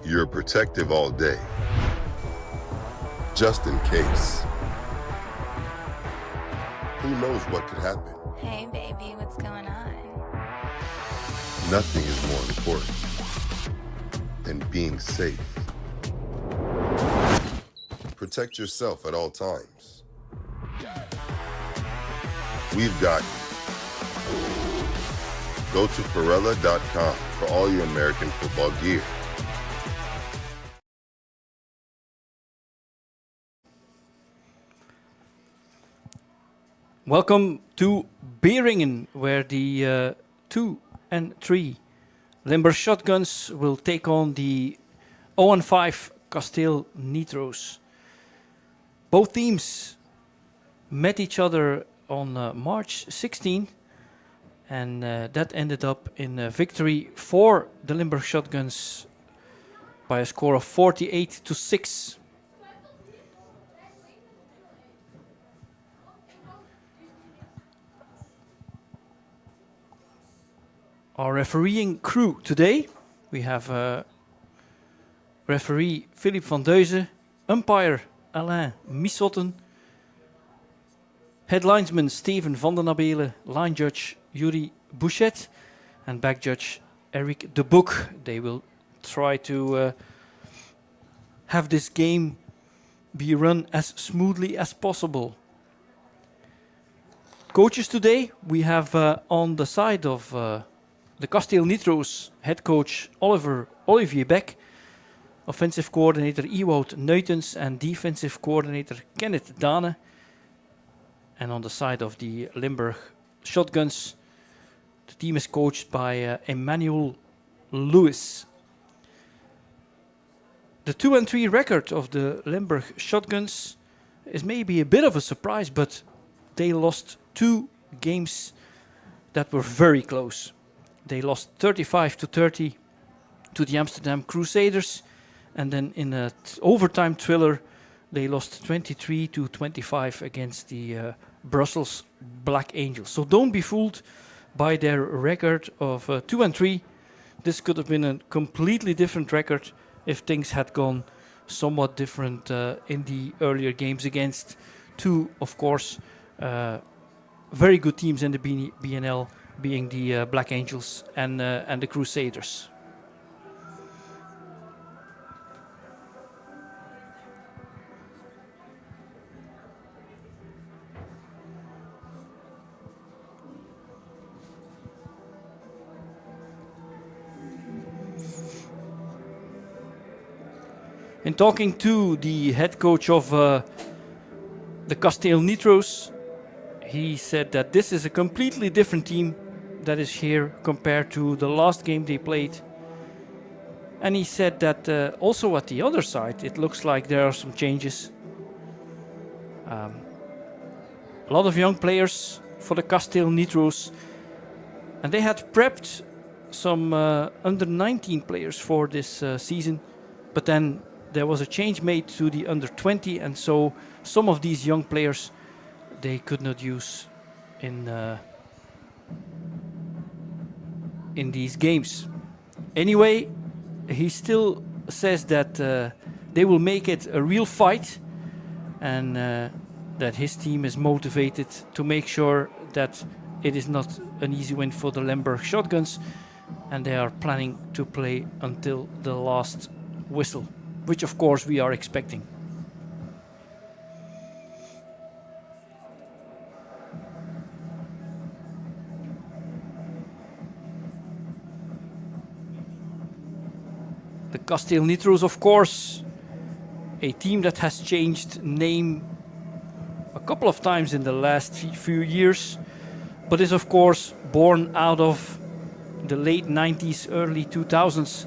You're protective all day, just in case. Who knows what could happen? Hey, baby, what's going on? Nothing is more important than being safe. Protect yourself at all times. We've got you. Go to Pirella.com for all your American football gear. Welcome to Beringen, where the 2 and 3 Limburg Shotguns will take on the 0 and 5 Kasteel Nitros. Both teams met each other on March 16, and that ended up in a victory for the Limburg Shotguns by a score of 48-6. Our refereeing crew today, we have referee Philip van Deuzen, umpire Alain Missotten, head linesman Steven van den Abelen, line judge Yuri Bouchet, and back judge Eric de Boek. They will try to have this game be run as smoothly as possible. Coaches today, we have on the side of the Kasteel Nitro's head coach Olivier Beck, offensive coordinator Ewout Nuitens, and defensive coordinator Kenneth Dane. And on the side of the Limburg Shotguns, the team is coached by Emmanuel Lewis. The 2 and 3 record of the Limburg Shotguns is maybe a bit of a surprise, but they lost 2 games that were very close. They lost 35-30 to the Amsterdam Crusaders, and then in an overtime thriller, they lost 23-25 against the Brussels Black Angels. So don't be fooled by their record of 2 and 3. This could have been a completely different record if things had gone somewhat different in the earlier games against 2, of course, very good teams in the BNL, being the Black Angels and the Crusaders. In talking to the head coach of the Kasteel Nitros, he said that this is a completely different team that is here compared to the last game they played. And he said that also at the other side, it looks like there are some changes. A lot of young players for the Kasteel Nitros. And they had prepped some under 19 players for this season. But then there was a change made to the under 20. And so some of these young players they could not use in these games. Anyway, he still says that they will make it a real fight, and that his team is motivated to make sure that it is not an easy win for the Limburg Shotguns, and they are planning to play until the last whistle, which of course we are expecting. The Kasteel Nitros, of course, a team that has changed name a couple of times in the last few years, but is of course born out of the late 90s, early 2000s.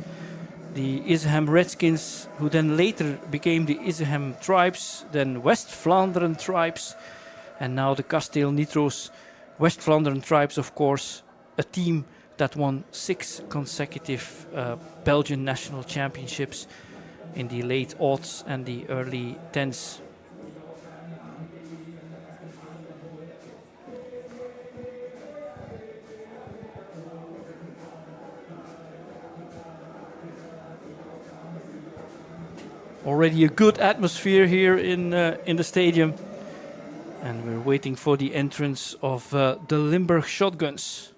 The Isenham Redskins, who then later became the Isenham Tribes, then West Vlaanderen Tribes, and now the Kasteel Nitros. West Vlaanderen Tribes, of course, a team that won 6 consecutive Belgian national championships in the late aughts and the early 10s. Already a good atmosphere here in the stadium. And we're waiting for the entrance of the Limburg shotguns.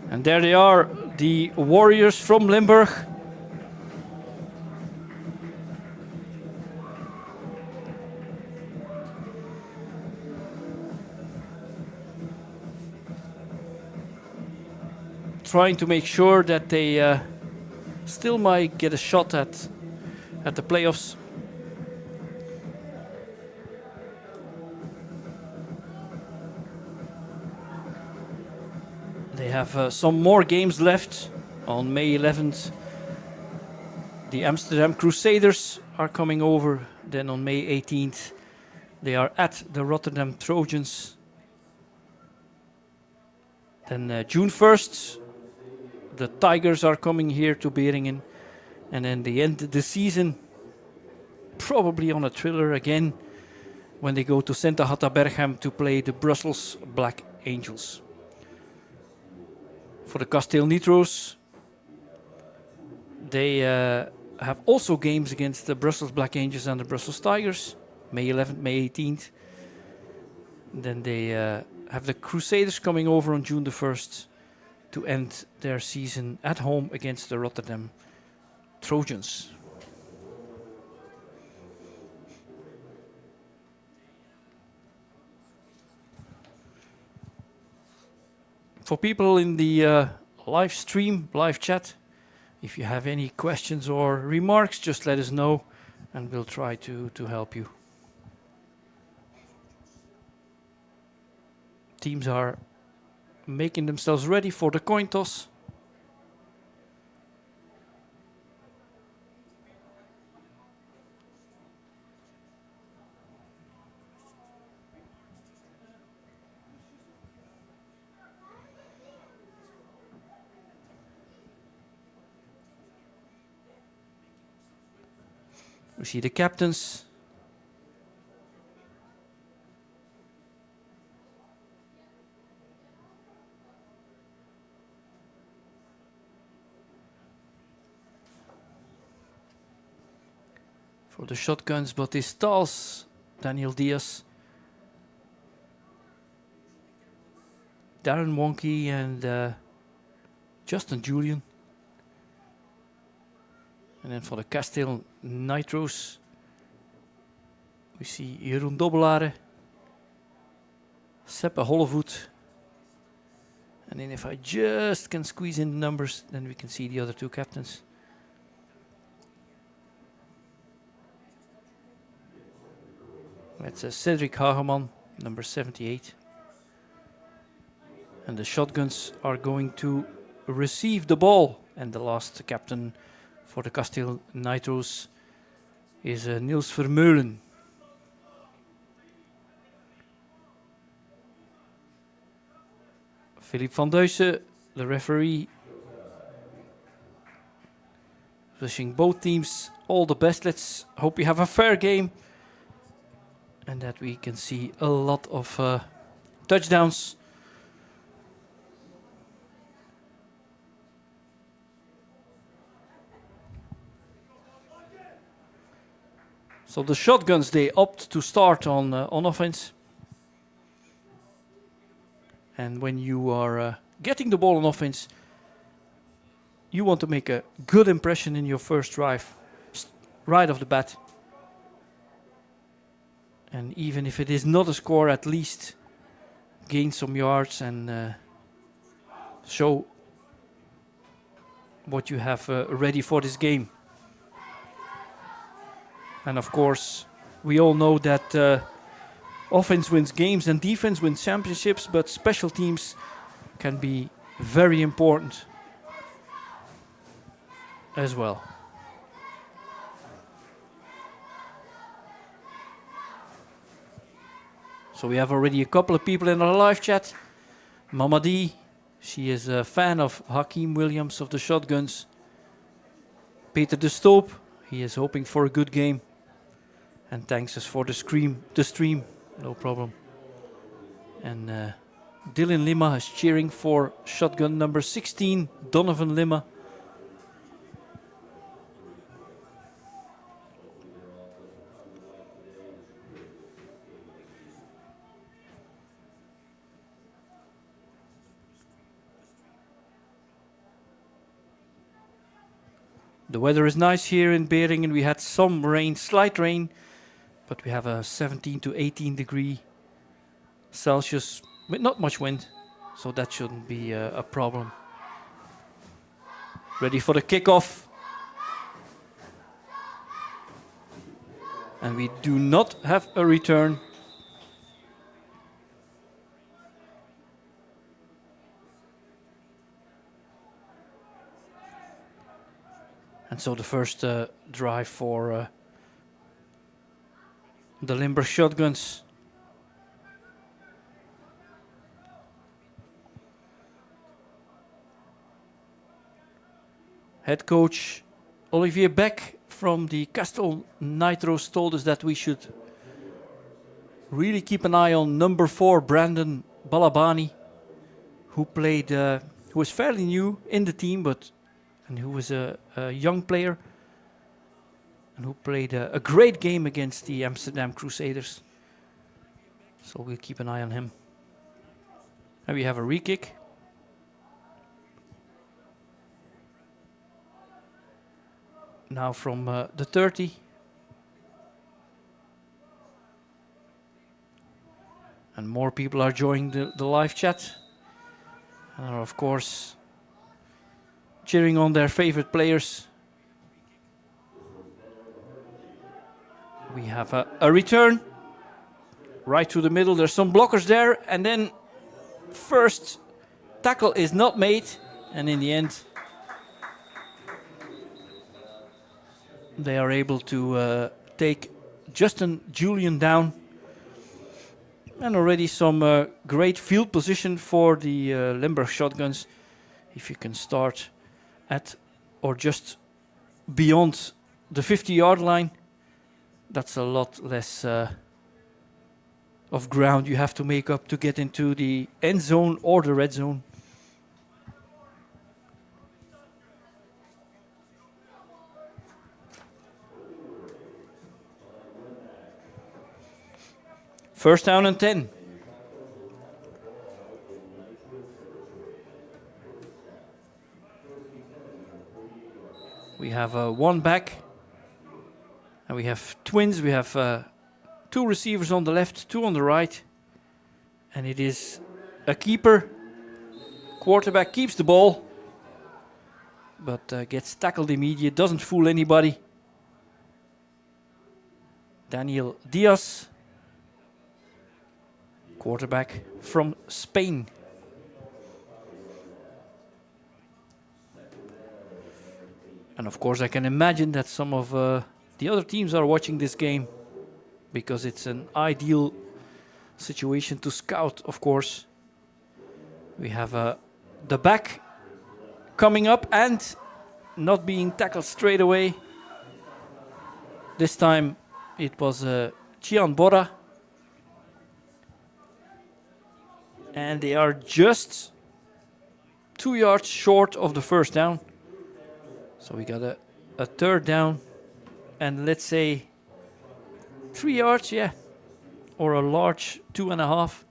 And there they are, the warriors from Limburg. Trying to make sure that they still might get a shot at the playoffs. They have some more games left. On May 11th, the Amsterdam Crusaders are coming over. Then on May 18th, they are at the Rotterdam Trojans. Then June 1st, the Tigers are coming here to Beringen. And then they end the season probably on a thriller again when they go to Santa Hatta Bergham to play the Brussels Black Angels. For the Kasteel Nitros, they have also games against the Brussels Black Angels and the Brussels Tigers, May 11th, May 18th. Then they have the Crusaders coming over on June the 1st to end their season at home against the Rotterdam Trojans. For people in the live stream, live chat, if you have any questions or remarks, just let us know and we'll try to help you. Teams are making themselves ready for the coin toss. We see the captains. For the shotguns, Baptiste Tals, Daniel Diaz, Darren Wonky and Justin Julian. And then for the Kasteel Nitro's, we see Jeroen Dobbelare, Seppe Hollevoet. And then if I just can squeeze in the numbers, then we can see the other two captains. That's Cedric Hageman, number 78. And the shotguns are going to receive the ball. And the last captain for the Kasteel Nitro's is Niels Vermeulen. Philippe van Duysen, the referee, wishing both teams all the best. Let's hope we have a fair game and that we can see a lot of touchdowns. So the shotguns, they opt to start on offense. And when you are getting the ball on offense, you want to make a good impression in your first drive, right off the bat. And even if it is not a score, at least gain some yards and show what you have ready for this game. And of course, we all know that offense wins games and defense wins championships, but special teams can be very important as well. So we have already a couple of people in our live chat. Mamadi, she is a fan of Hakeem Williams of the Shotguns. Peter de Stoop, he is hoping for a good game. And thanks us for the stream, no problem. And Dylan Lima is cheering for shotgun number 16, Donovan Lima. The weather is nice here in Beringen. We had some rain, slight rain, but we have a 17 to 18 degree Celsius with not much wind, so that shouldn't be a problem. Ready for the kickoff. And we do not have a return. And so the first drive for the Limburg Shotguns. Head coach Olivier Beck from the Kasteel Nitros told us that we should really keep an eye on number 4 Brandon Balabani, who played, who was fairly new in the team, and who was a young player and who played a great game against the Amsterdam Crusaders. So we'll keep an eye on him. And we have a re-kick. Now from the 30. And more people are joining the live chat. And are of course cheering on their favorite players. We have a return right through the middle. There's some blockers there, and then first tackle is not made, and in the end they are able to take Justin Julian down. And already some great field position for the Limburg Shotguns. If you can start at or just beyond the 50-yard line, that's a lot less of ground you have to make up to get into the end zone or the red zone. First down and 10. We have one back, and we have twins. We have 2 receivers on the left, 2 on the right, and it is a keeper. Quarterback keeps the ball, but gets tackled immediately. Doesn't fool anybody. Daniel Diaz, quarterback from Spain. And of course I can imagine that some of the other teams are watching this game, because it's an ideal situation to scout, of course. We have the back coming up and not being tackled straight away. This time it was Cian Bora. And they are just 2 yards short of the first down. So we got a third down and let's say 3 yards, yeah, or a large 2.5.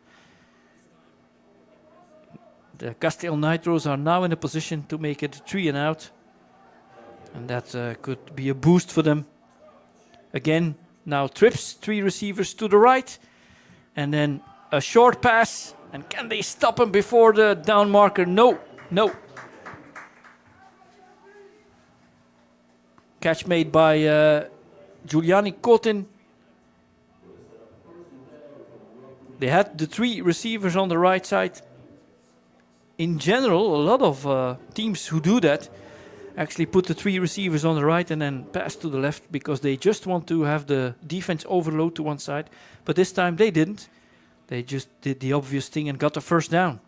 The Kasteel Nitros are now in a position to make it 3 and out, and that could be a boost for them. Again, now trips, 3 receivers to the right, and then a short pass. And can they stop him before the down marker? No, no. Catch made by Giuliani Kotin. They had the 3 receivers on the right side. In general, a lot of teams who do that actually put the 3 receivers on the right and then pass to the left, because they just want to have the defense overload to one side. But this time they didn't. They just did the obvious thing and got the first down.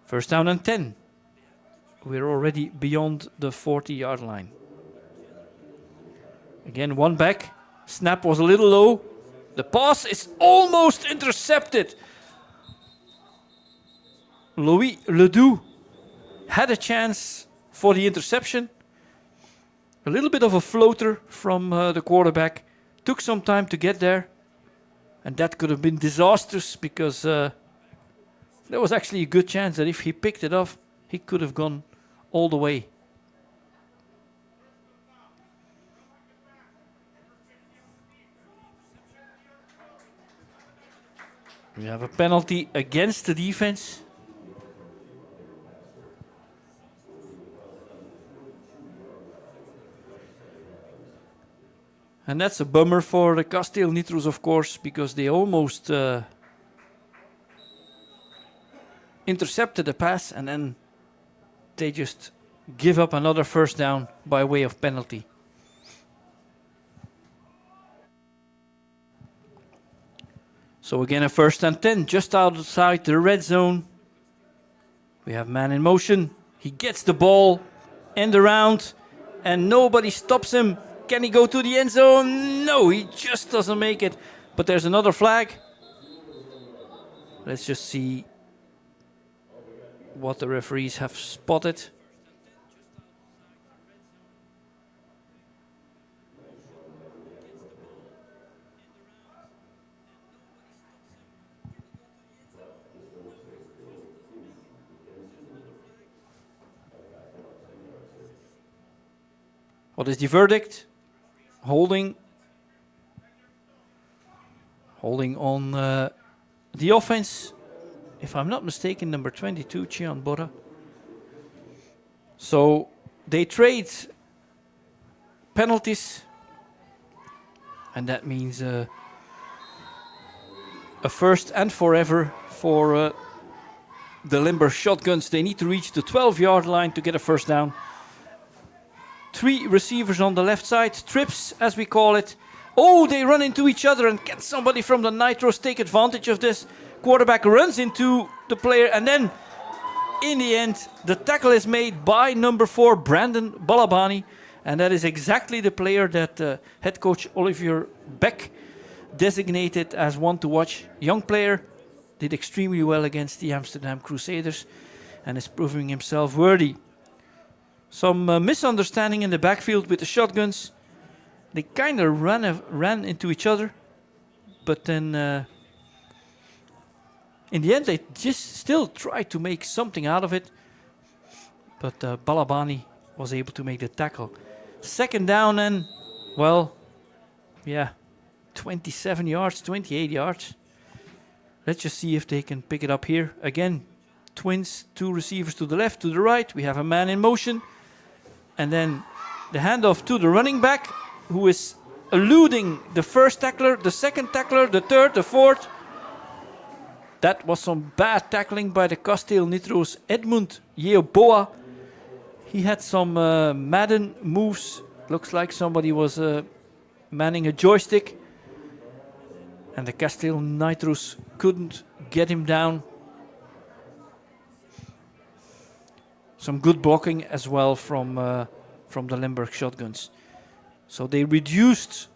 First down and 10. We're already beyond the 40-yard line. Again, one back. Snap was a little low. The pass is almost intercepted. Louis Ledoux had a chance for the interception. A little bit of a floater from the quarterback. Took some time to get there. And that could have been disastrous because there was actually a good chance that if he picked it up, he could have gone all the way. We have a penalty against the defense. And that's a bummer for the Kasteel Nitros, of course, because they almost intercepted the pass and then they just give up another first down by way of penalty. So again, a 1st and 10 just outside the red zone. We have man in motion. He gets the ball end around and nobody stops him. Can he go to the end zone? No, he just doesn't make it. But there's another flag. Let's just see what the referees have spotted. What is the verdict? Holding on the offense. If I'm not mistaken, number 22, Chian Bora. So they trade penalties. And that means a first and forever for the Limburg Shotguns. They need to reach the 12-yard line to get a first down. 3 receivers on the left side, trips as we call it. Oh, they run into each other, and can somebody from the Nitros take advantage of this? Quarterback runs into the player, and then in the end, the tackle is made by number 4, Brandon Balabani. And that is exactly the player that head coach Olivier Beck designated as one to watch. Young player, did extremely well against the Amsterdam Crusaders and is proving himself worthy. Some misunderstanding in the backfield with the shotguns. They kind of ran into each other, but then in the end they just still tried to make something out of it. But Balabani was able to make the tackle. 2nd down and, well, yeah, 27 yards, 28 yards. Let's just see if they can pick it up here. Again, twins, 2 receivers to the left, to the right. We have a man in motion. And then the handoff to the running back, who is eluding the first tackler, the second tackler, the third, the fourth. That was some bad tackling by the Kasteel Nitro's Edmund Yeoboa. He had some Madden moves. Looks like somebody was manning a joystick. And the Kasteel Nitros couldn't get him down. Some good blocking as well from the Limburg Shotguns. So they reduced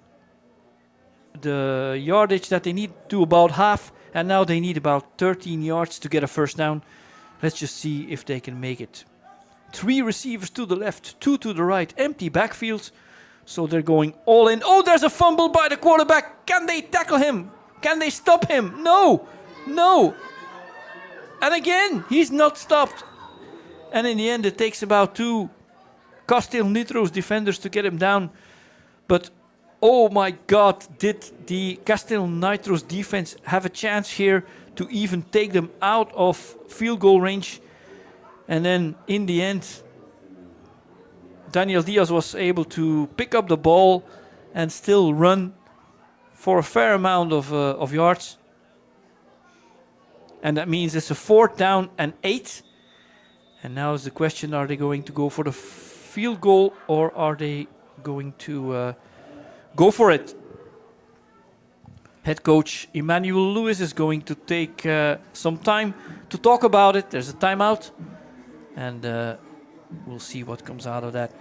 the yardage that they need to about half, and now they need about 13 yards to get a first down. Let's just see if they can make it. 3 receivers to the left, 2 to the right, empty backfield. So they're going all in. Oh, there's a fumble by the quarterback. Can they tackle him? Can they stop him? No, no. And again, he's not stopped. And in the end, it takes about 2 Kasteel Nitro's defenders to get him down. But, oh my God, did the Kasteel Nitro's defense have a chance here to even take them out of field goal range? And then, in the end, Daniel Diaz was able to pick up the ball and still run for a fair amount of yards. And that means it's a 4th down and 8. And now is the question, are they going to go for the field goal or are they going to go for it? Head coach Emmanuel Lewis is going to take some time to talk about it. There's a timeout. And we'll see what comes out of that.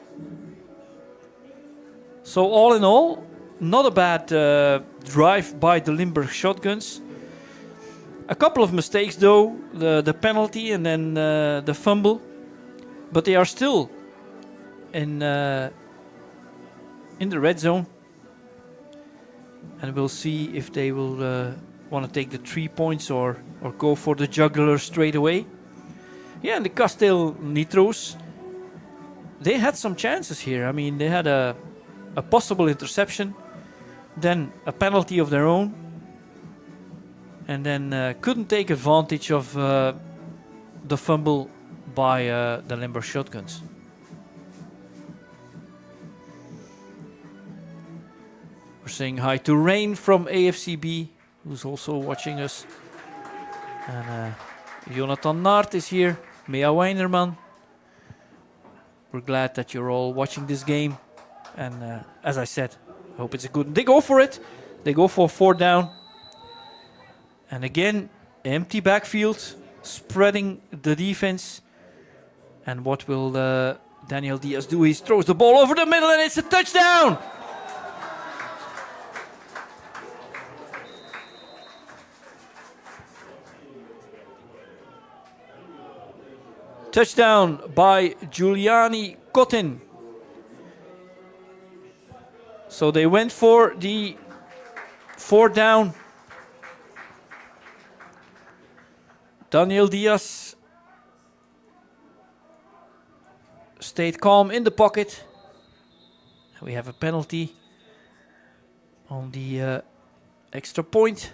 So all in all, not a bad drive by the Limburg Shotguns. A couple of mistakes though, the penalty and then the fumble, but they are still in the red zone, and we'll see if they will want to take the 3 points or go for the jugular straight away. Yeah, and the Kasteel Nitros, they had some chances here. I mean, they had a possible interception, then a penalty of their own, and then couldn't take advantage of the fumble by the Limburg Shotguns. We're saying hi to Rain from AFCB, who's also watching us. And Jonathan Naert is here, Mea Weinerman. We're glad that you're all watching this game. And as I said, I hope it's a good... They go for it. They go for 4 down. And again, empty backfield, spreading the defense. And what will Daniel Diaz do? He throws the ball over the middle and it's a touchdown! Touchdown by Giuliani Cotin. So they went for the 4 down. Daniel Diaz stayed calm in the pocket. We have a penalty on the extra point.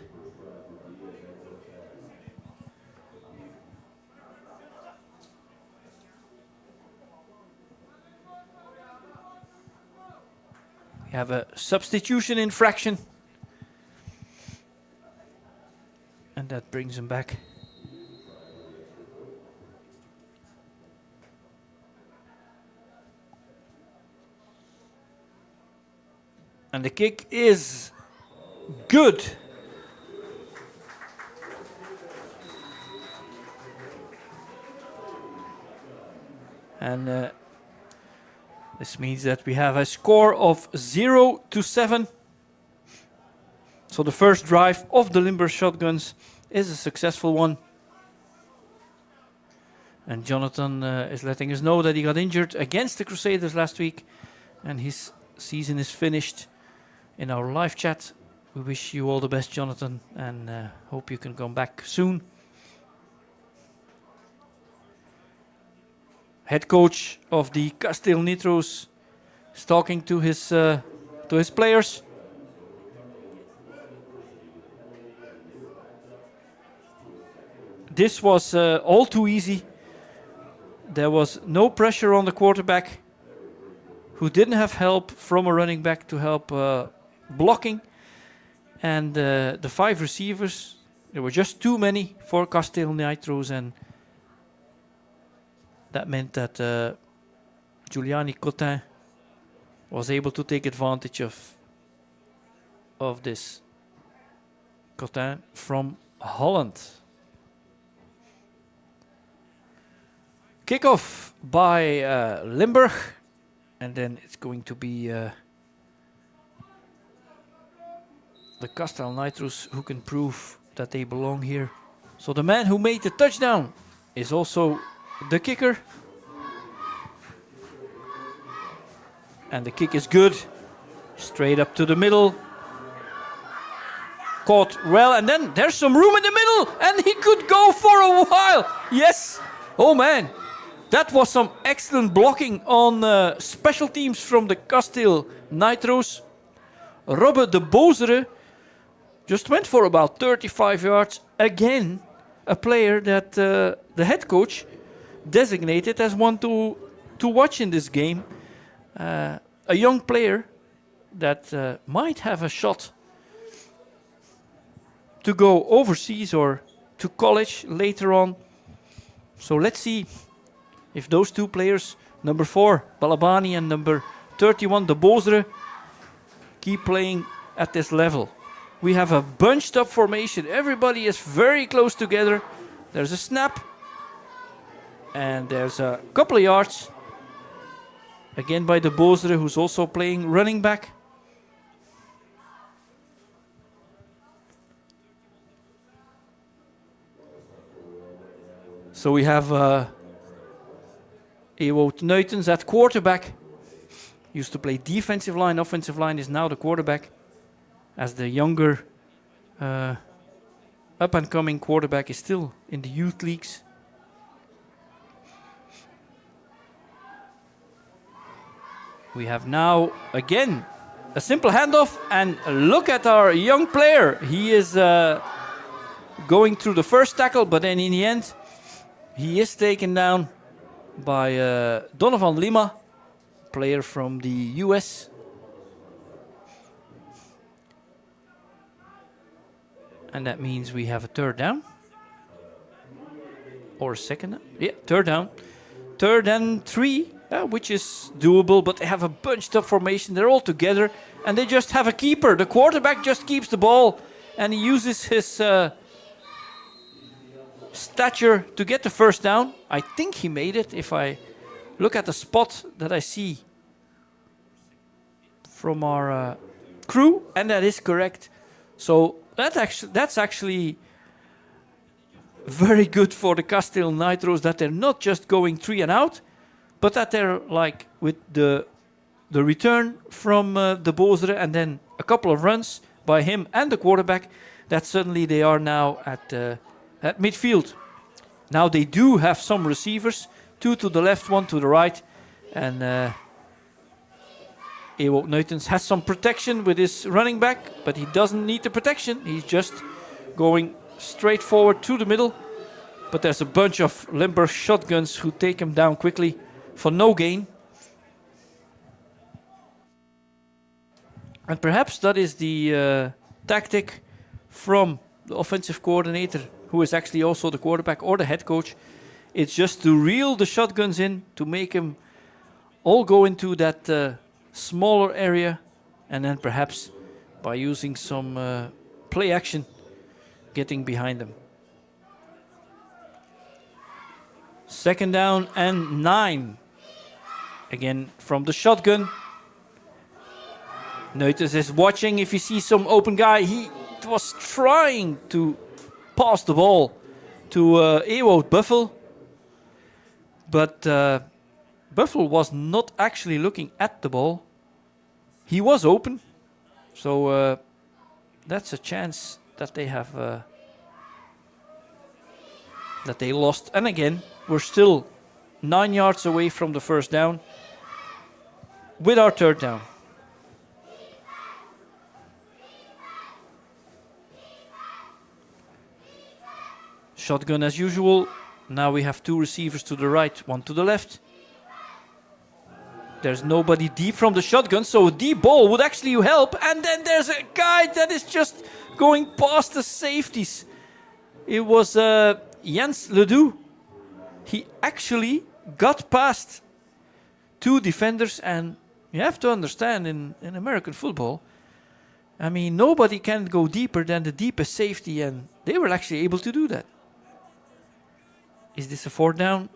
We have a substitution infraction. And that brings him back. And the kick is good. And this means that we have a score of 0-7. So the first drive of the Limburg Shotguns is a successful one. And Jonathan is letting us know that he got injured against the Crusaders last week. And his season is finished. In our live chat, we wish you all the best, Jonathan, and hope you can come back soon. Head coach of the Kasteel Nitros is talking to his players. This was all too easy. There was no pressure on the quarterback, who didn't have help from a running back to help blocking. And the 5 receivers, there were just too many for Kasteel Nitros, and that meant that Giuliani Cotin was able to take advantage of this. Cotin from Holland. Kickoff by Limburg, and then it's going to be the Kasteel Nitros who can prove that they belong here. So the man who made the touchdown is also the kicker. And the kick is good. Straight up to the middle. Caught well, and then there's some room in the middle, and he could go for a while. Yes. Oh man. That was some excellent blocking on special teams from the Kasteel Nitros. Robbe de Bozere just went for about 35 yards. Again, a player that the head coach designated as one to watch in this game. A young player that might have a shot to go overseas or to college later on. So let's see if those 2 players, number 4, Balabani, and number 31, de Bozere, keep playing at this level. We have a bunched up formation. Everybody is very close together. There's a snap. And there's a couple of yards. Again by de Bozere, who's also playing running back. So we have Ewout Nuytens at quarterback. Used to play defensive line, offensive line, is now the quarterback. As the younger up-and-coming quarterback is still in the youth leagues. We have now, again, a simple handoff, and look at our young player. He is going through the first tackle, but then in the end, he is taken down by Donovan Lima, player from the US. And that means we have a third down. Or a second down. Yeah, third down. Third and 3, which is doable, but they have a bunched up formation. They're all together, and they just have a keeper. The quarterback just keeps the ball, and he uses his stature to get the first down. I think he made it if I look at the spot that I see from our crew, and that is correct. So that's actually very good for the Kasteel Nitros, that they're not just going 3 and out, but that they're like with the return from the Bozere and then a couple of runs by him and the quarterback, that suddenly they are now at midfield. Now they do have some receivers, 2 to the left, 1 to the right, and Ewout Nuytens has some protection with his running back, but he doesn't need the protection. He's just going straight forward to the middle. But there's a bunch of Limburg shotguns who take him down quickly for no gain. And perhaps that is the tactic from the offensive coordinator, who is actually also the quarterback or the head coach. It's just to reel the shotguns in, to make them all go into that smaller area, and then perhaps by using some play action, getting behind them. Second down and 9. Again from the shotgun. Nuytens is watching if he sees some open guy. He was trying to pass the ball to Ewout Buffel, but Buffel was not actually looking at the ball. He was open, so that's a chance that they have, that they lost. And again, we're still 9 yards away from the first down with our third down. Shotgun as usual. Now we have 2 receivers to the right, 1 to the left. There's nobody deep from the shotgun, so a deep ball would actually help. And then there's a guy that is just going past the safeties. It was Jens Ledoux. He actually got past 2 defenders, and you have to understand in American football, I mean, nobody can go deeper than the deepest safety, and they were actually able to do that. Is this a 4th down?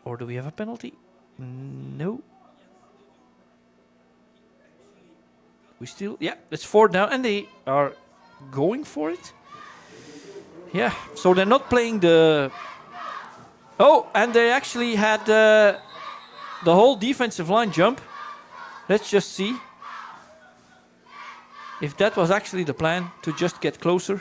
Or do we have a penalty? No. We still, yeah, it's 4th down, and they are going for it. Yeah, so they're not playing the... Oh, and they actually had the whole defensive line jump. Let's just see if that was actually the plan, to just get closer.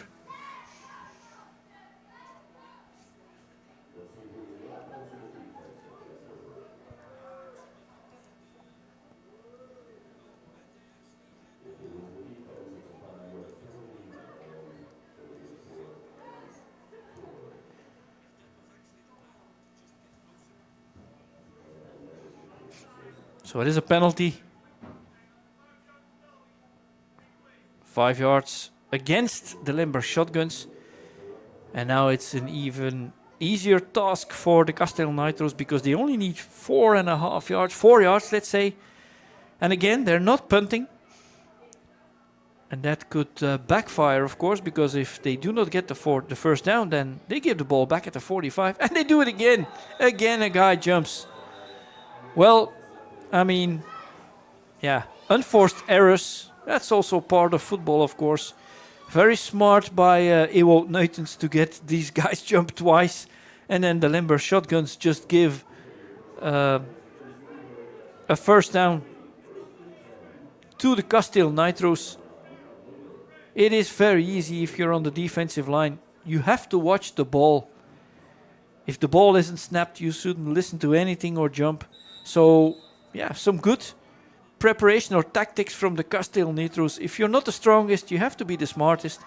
So it is a penalty. 5 yards against the Limburg shotguns. And now it's an even easier task for the Kasteel Nitros, because they only need 4.5 yards, 4 yards, let's say. And again, they're not punting. And that could backfire, of course, because if they do not get the first down, then they give the ball back at the 45. And they do it again. Again, a guy jumps. Well, I mean, yeah, unforced errors. That's also part of football, of course. Very smart by Ewout Nuytens to get these guys jump twice And then the Limburg shotguns just give a first down to the Kasteel Nitros. It is very easy if you're on the defensive line. You have to watch the ball. If the ball isn't snapped, you shouldn't listen to anything or jump. So, yeah, some good preparation or tactics from the Kasteel Nitros. If you're not the strongest, you have to be the smartest.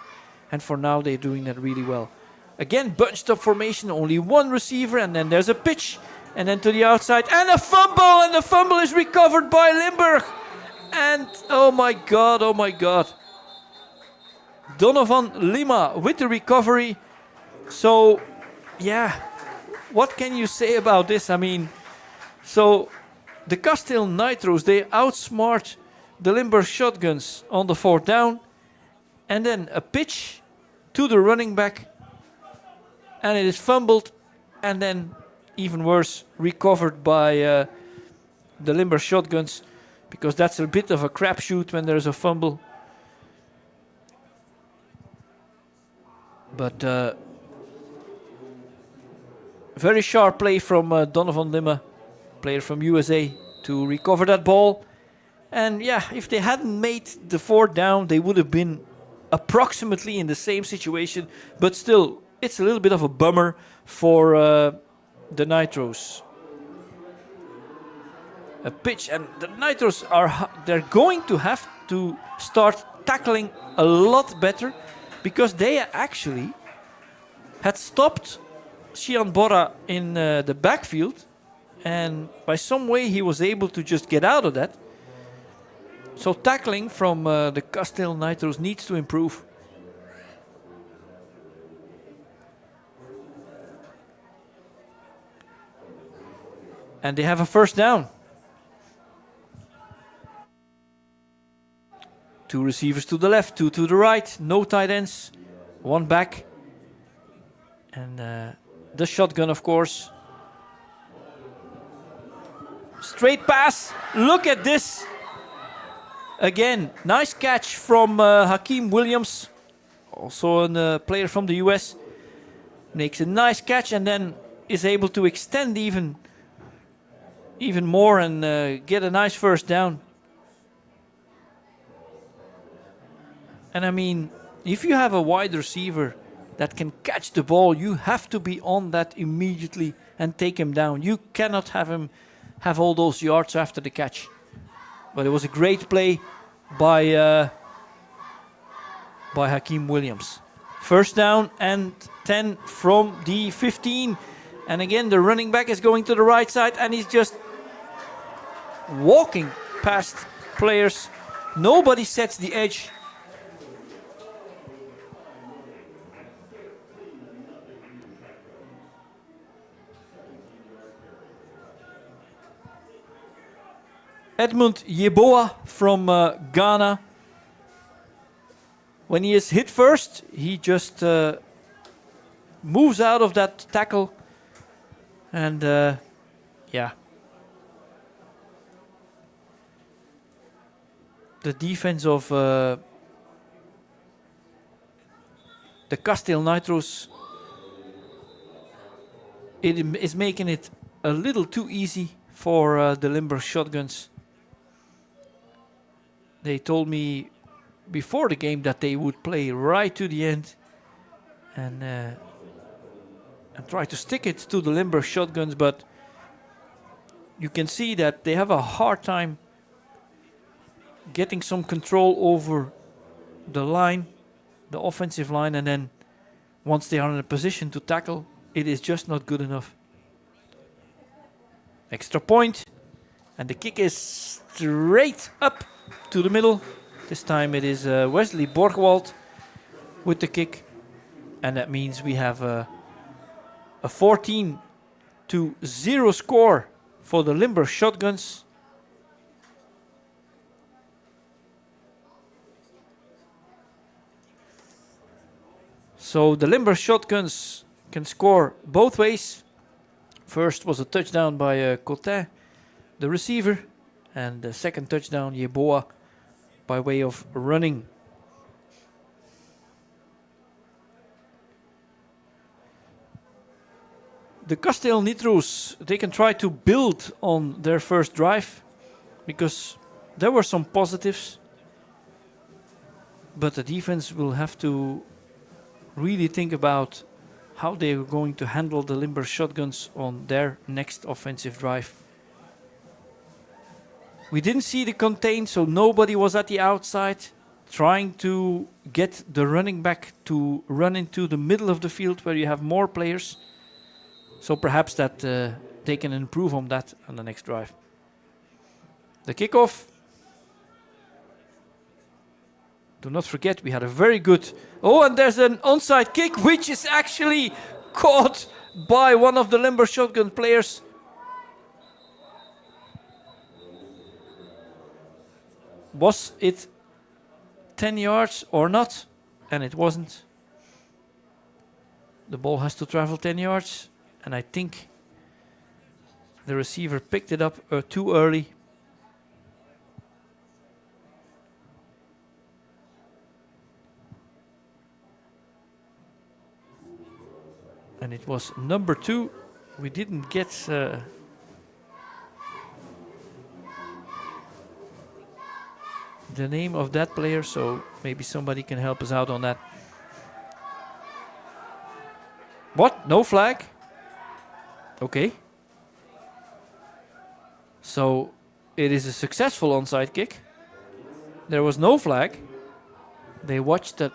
And for now, they're doing that really well. Again, bunched up formation, only one receiver, and then there's a pitch. And then to the outside, and a fumble! And the fumble is recovered by Limburg. And, oh my God, oh my God. Donovan Lima with the recovery. So, yeah, what can you say about this? I mean, so the Kasteel Nitros, they outsmart the Limburg shotguns on the 4th down. And then a pitch to the running back. And it is fumbled. And then, even worse, recovered by the Limburg shotguns. Because that's a bit of a crapshoot when there's a fumble. But very sharp play from Donovan Lima, player from USA, to recover that ball. And yeah, if they hadn't made the 4th down, they would have been approximately in the same situation. But still, it's a little bit of a bummer for the Nitros. A pitch, and the Nitros they're going to have to start tackling a lot better, because they actually had stopped Shian Bora in the backfield, and by some way he was able to just get out of that. So tackling from the Kasteel Nitros needs to improve. And they have a first down. 2 receivers to the left, 2 to the right, no tight ends, 1 back. And the shotgun, of course. Straight pass, look at this. Again, nice catch from Hakeem Williams, also a player from the US. Makes a nice catch and then is able to extend even more and get a nice first down. And I mean, if you have a wide receiver that can catch the ball, you have to be on that immediately and take him down. You cannot have him have all those yards after the catch. But it was a great play by Hakeem Williams. First down and 10 from the 15. And again, the running back is going to the right side and he's just walking past players. Nobody sets the edge. Edmund Yeboah from Ghana. When he is hit first, he just moves out of that tackle. And yeah. The defense of the Kasteel Nitros, it is making it a little too easy for the Limburg shotguns. They told me before the game that they would play right to the end and try to stick it to the Limburg shotguns, but you can see that they have a hard time getting some control over the line, the offensive line, and then once they are in a position to tackle, it is just not good enough. Extra point, and the kick is straight up to the middle. This time it is Wesley Borgwald with the kick, and that means we have a 14-0 score for the Limburg shotguns. So the Limburg shotguns can score both ways. First was a touchdown by Cotin, the receiver, and the second touchdown, Yeboah, by way of running. The Kasteel Nitro's, they can try to build on their first drive because there were some positives. But the defense will have to really think about how they are going to handle the Limburg shotguns on their next offensive drive. We didn't see the contain, so nobody was at the outside trying to get the running back to run into the middle of the field where you have more players. So perhaps that they can improve on that on the next drive. The kickoff. Do not forget, we had a very good... Oh, and there's an onside kick, which is actually caught by one of the Limburg shotgun players. Was it 10 yards or not? And it wasn't. The ball has to travel 10 yards. And I think the receiver picked it up too early. And it was number 2. We didn't get the name of that player, so maybe somebody can help us out on that. What? No flag? Okay. So it is a successful onside kick. There was no flag. They watched that.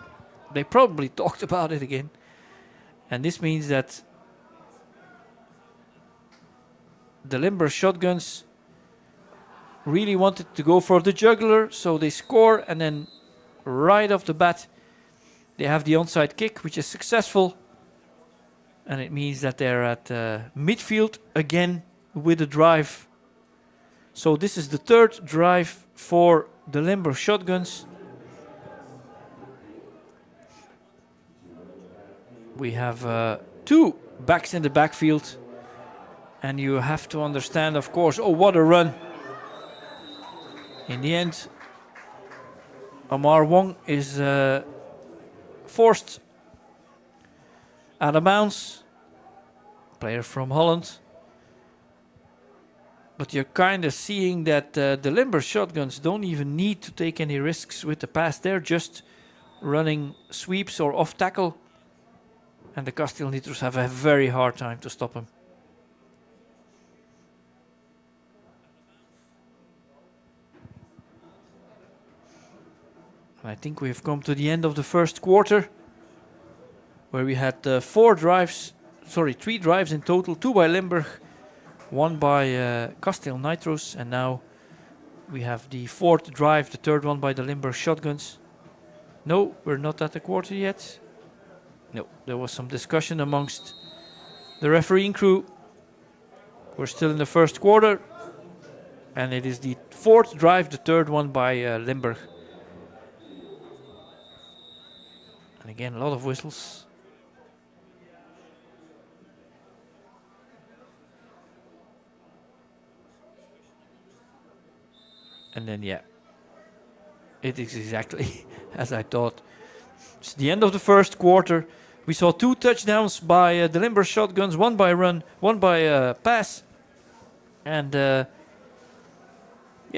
They probably talked about it again. And this means that the Limburg shotguns really wanted to go for the juggler, so they score, and then right off the bat they have the onside kick, which is successful, and it means that they're at midfield again with a drive. So this is the third drive for the Limburg shotguns. We have 2 backs in the backfield, and you have to understand, of course, oh, what a run. In the end, Amar Wong is forced out of bounds. Player from Holland. But you're kind of seeing that the Limburg shotguns don't even need to take any risks with the pass. They're just running sweeps or off tackle. And the Kasteel Nitros have a very hard time to stop him. And I think we've come to the end of the first quarter, where we had 3 drives in total, 2 by Limburg, 1 by Kasteel Nitros, and now we have the 4th drive, the 3rd one by the Limburg shotguns. No, we're not at the quarter yet. No, there was some discussion amongst the refereeing crew. We're still in the first quarter, and it is the 4th drive, the 3rd one by Limburg. And again, a lot of whistles. And then, yeah, it is exactly as I thought. It's the end of the first quarter. We saw 2 touchdowns by the Limburg shotguns, 1 by run, 1 by pass. And yeah,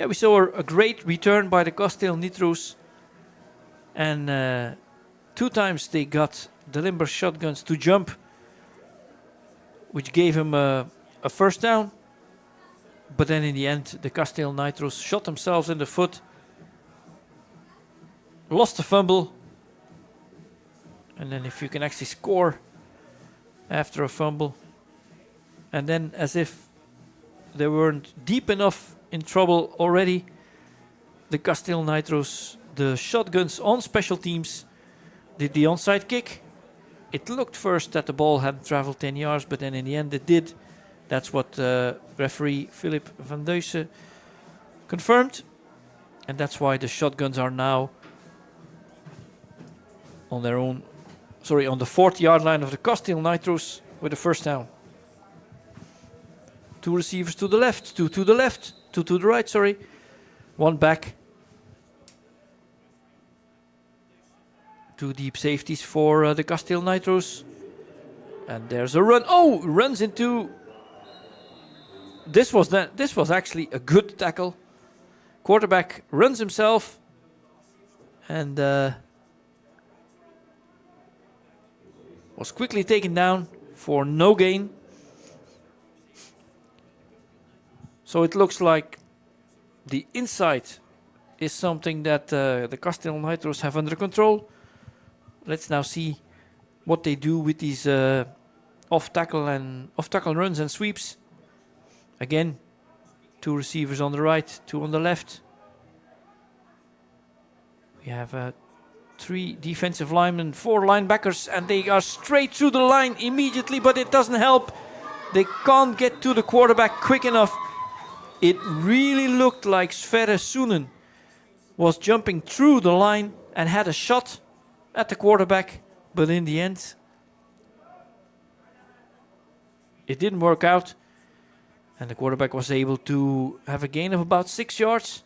we saw a great return by the Kasteel Nitros. And 2 times they got the Limburg shotguns to jump, which gave him a first down. But then in the end, the Kasteel Nitros shot themselves in the foot, lost the fumble. And then if you can actually score after a fumble, and then as if they weren't deep enough in trouble already, the Kasteel Nitros, the shotguns on special teams, did the onside kick. It looked first that the ball hadn't traveled 10 yards, but then in the end it did. That's what referee Philip van Duysen confirmed. And that's why the shotguns are now on their own, on the 40-yard line of the Kasteel Nitros with the first down. 2 receivers to the left, 2 to the left, 2 to the right, 1 back. 2 deep safeties for the Kasteel Nitros. And there's a run. Oh, runs into... This was actually a good tackle. Quarterback runs himself. And was quickly taken down for no gain. So it looks like the inside is something that the Kasteel Nitros have under control. Let's now see what they do with these off-tackle runs and sweeps. Again, 2 receivers on the right, 2 on the left. We have 3 defensive linemen, 4 linebackers, and they are straight through the line immediately, but it doesn't help. They can't get to the quarterback quick enough. It really looked like Sverre Sunen was jumping through the line and had a shot at the quarterback, but in the end, it didn't work out, and the quarterback was able to have a gain of about 6 yards.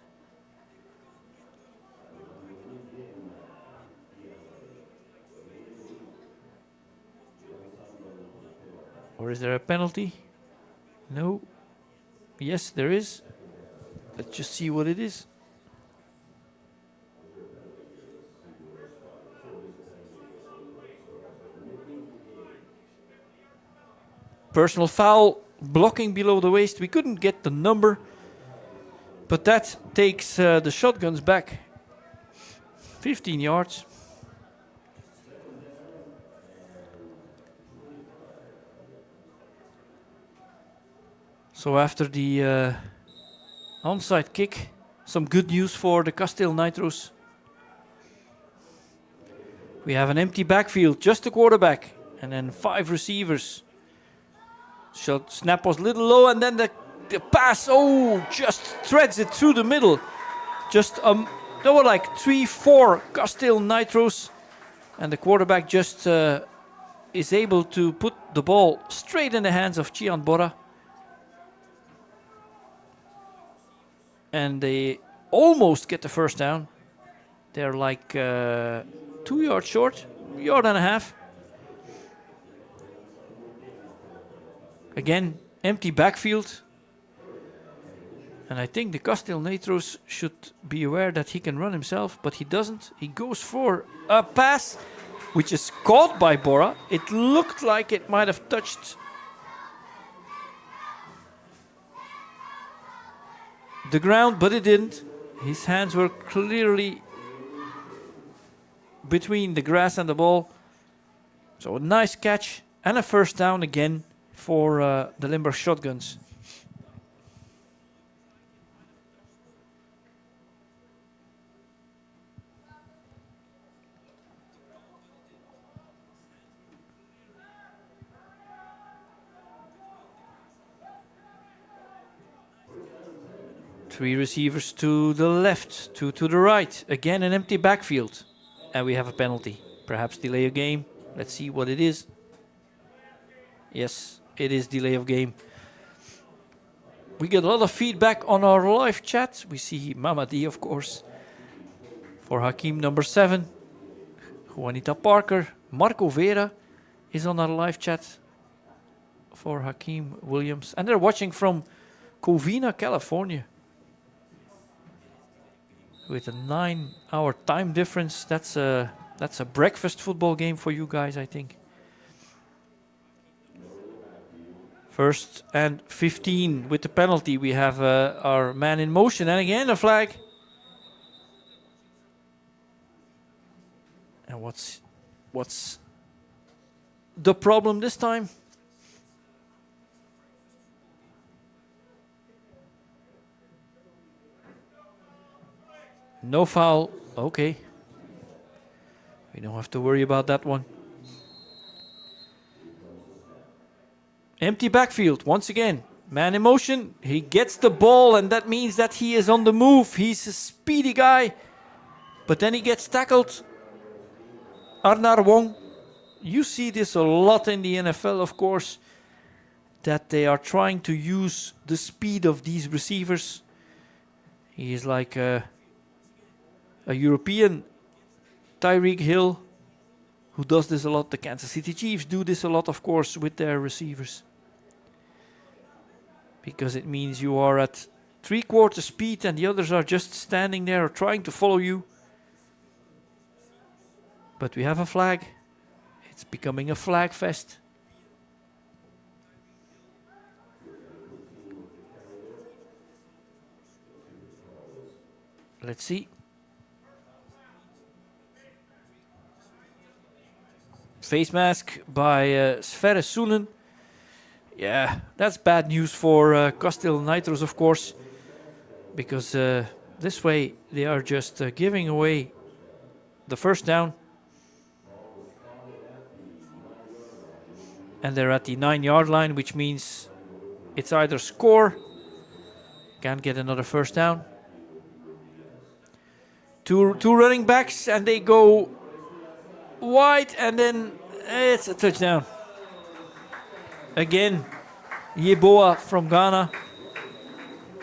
Or is there a penalty? No. Yes, there is. Let's just see what it is. Personal foul, blocking below the waist. We couldn't get the number, but that takes the Shotguns back 15 yards. So after the onside kick, some good news for the Kasteel Nitros. We have an empty backfield, just the quarterback, and then 5 receivers. Snap was a little low, and then the pass, just threads it through the middle. Just there were like 3-4 Kasteel Nitros, and the quarterback just is able to put the ball straight in the hands of Cian Borra. And they almost get the first down. They're like 2 yards short, 1.5 yards. Again, empty backfield. And I think the Kasteel Nitros should be aware that he can run himself, but he doesn't. He goes for a pass, which is caught by Borra. It looked like it might have touched the ground, but it didn't. His hands were clearly between the grass and the ball. So a nice catch and a first down again for the Limburg Shotguns. Three receivers to the left, 2 to the right. Again, an empty backfield. And we have a penalty. Perhaps delay of game. Let's see what it is. Yes, it is delay of game. We get a lot of feedback on our live chat. We see Mamadi, of course, for Hakim number 7. Juanita Parker. Marco Vera is on our live chat for Hakim Williams. And they're watching from Covina, California. With a 9-hour time difference, that's a breakfast football game for you guys, I think. 1st and 15 with the penalty. We have our man in motion, and again a flag. And what's the problem this time? No foul. Okay. We don't have to worry about that one. Empty backfield once again. Man in motion. He gets the ball, and that means that he is on the move. He's a speedy guy. But then he gets tackled. Arnar Wong. You see this a lot in the NFL, of course, that they are trying to use the speed of these receivers. He is like a European Tyreek Hill, who does this a lot. The Kansas City Chiefs do this a lot, of course, with their receivers. Because it means you are at 3/4 speed and the others are just standing there or trying to follow you. But we have a flag. It's becoming a flag fest. Let's see. Face mask by Sverre Soenen. Yeah, that's bad news for Kasteel Nitros, of course. Because this way they are just giving away the first down. And they're at the 9-yard line, which means it's either score, can't get another first down. Two running backs, and they go wide, and then it's a touchdown. Again, Yeboah from Ghana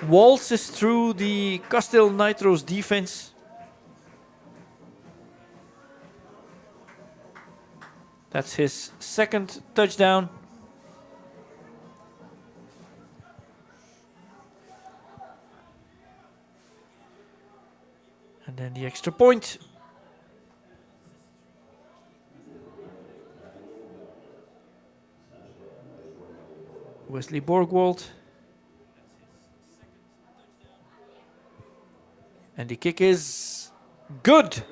waltzes through the Kasteel Nitro's defense. That's his second touchdown. And then the extra point. Wesley Borgwald. And the kick is good.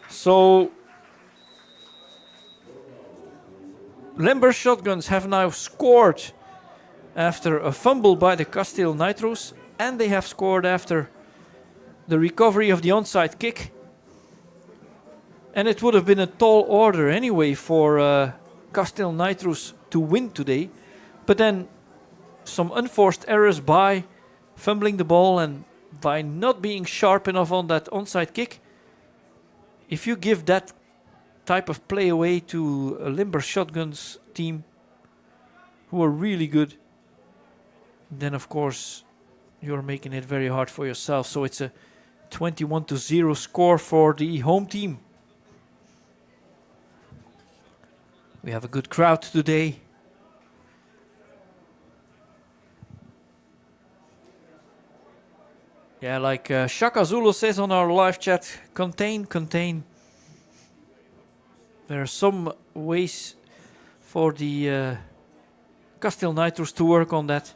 So Limburg Shotguns have now scored after a fumble by the Kasteel Nitros, and they have scored after the recovery of the onside kick. And it would have been a tall order anyway for Kasteel Nitros to win today. But then some unforced errors by fumbling the ball and by not being sharp enough on that onside kick. If you give that type of play away to a Limburg Shotguns team who are really good, then of course you're making it very hard for yourself. So it's a 21-0 score for the home team. We have a good crowd today. Yeah, like Shaka Zulu says on our live chat, contain, contain. There are some ways for the Kasteel Nitros to work on that.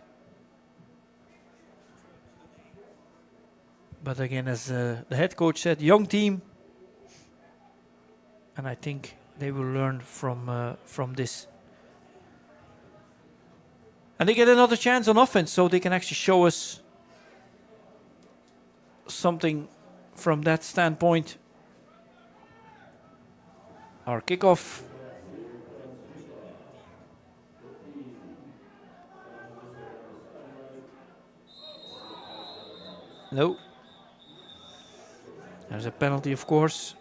But again, as the head coach said, young team. And I think they will learn from this. And they get another chance on offense, so they can actually show us something from that standpoint. Our kickoff. No. There's a penalty, of course.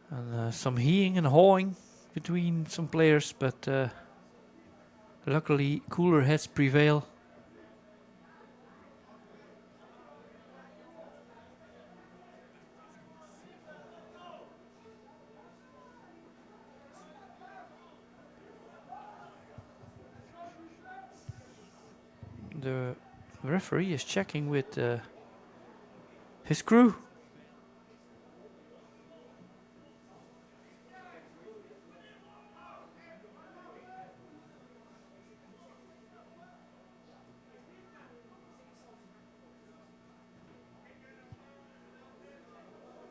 And some heeing and hawing between some players, but luckily cooler heads prevail. The referee is checking with his crew.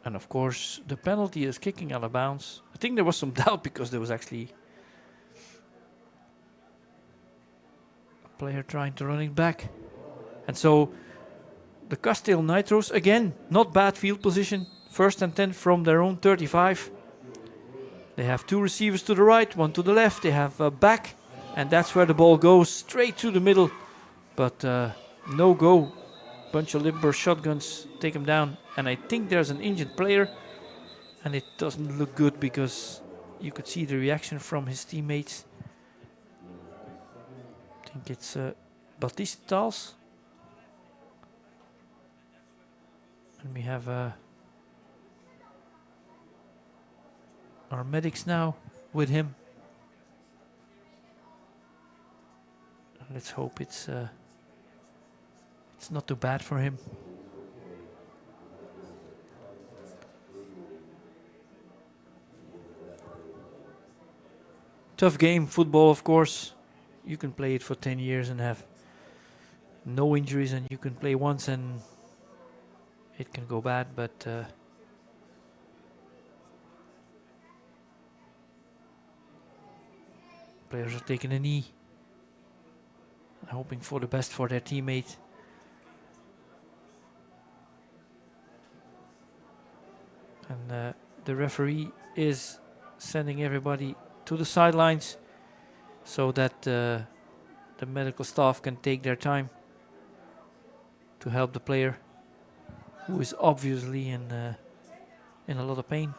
And of course, the penalty is kicking out of bounds. I think there was some doubt because there was actually a player trying to run it back. And so the Kasteel Nitros, again, not bad field position. 1st and 10 from their own 35. They have 2 receivers to the right, 1 to the left. They have a back, and that's where the ball goes, straight to the middle. But no go. Bunch of Limburg Shotguns take him down. And I think there's an injured player. And it doesn't look good because you could see the reaction from his teammates. I think it's Baptiste Tals. And we have our medics now with him. Let's hope it's not too bad for him. Tough game, football, of course. You can play it for 10 years and have no injuries, and you can play once and it can go bad, but players are taking a knee, hoping for the best for their teammate. And the referee is sending everybody to the sidelines so that the medical staff can take their time to help the player, who is obviously in a lot of pain.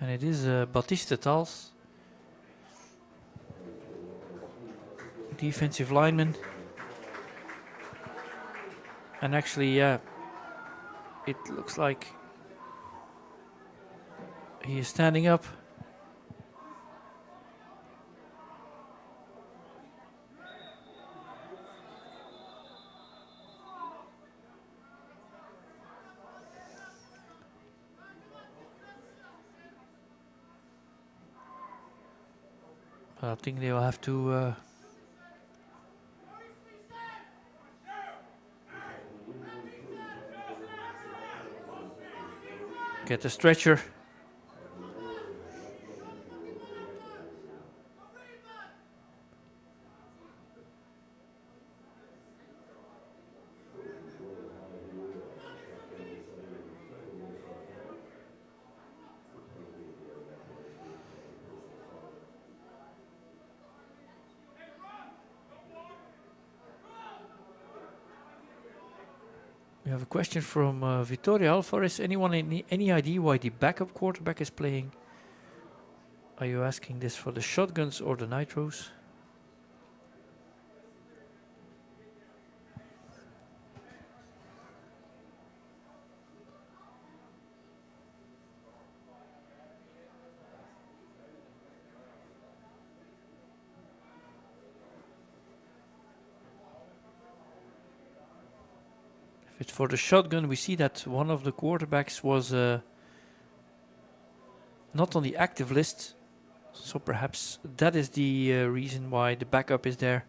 And it is Baptiste Tals, defensive lineman. And actually, yeah, it looks like he is standing up. But I think they will have to get a stretcher. We have a question from Vittorio Alvarez. Anyone any idea why the backup quarterback is playing? Are you asking this for the shotguns or the Nitros? If it's for the shotgun, we see that one of the quarterbacks was not on the active list. So perhaps that is the reason why the backup is there.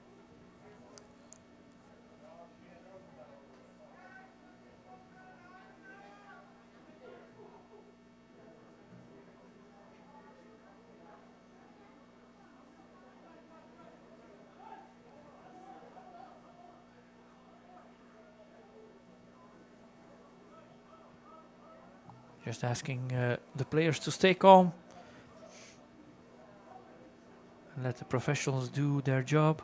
Just asking the players to stay calm and let the professionals do their job.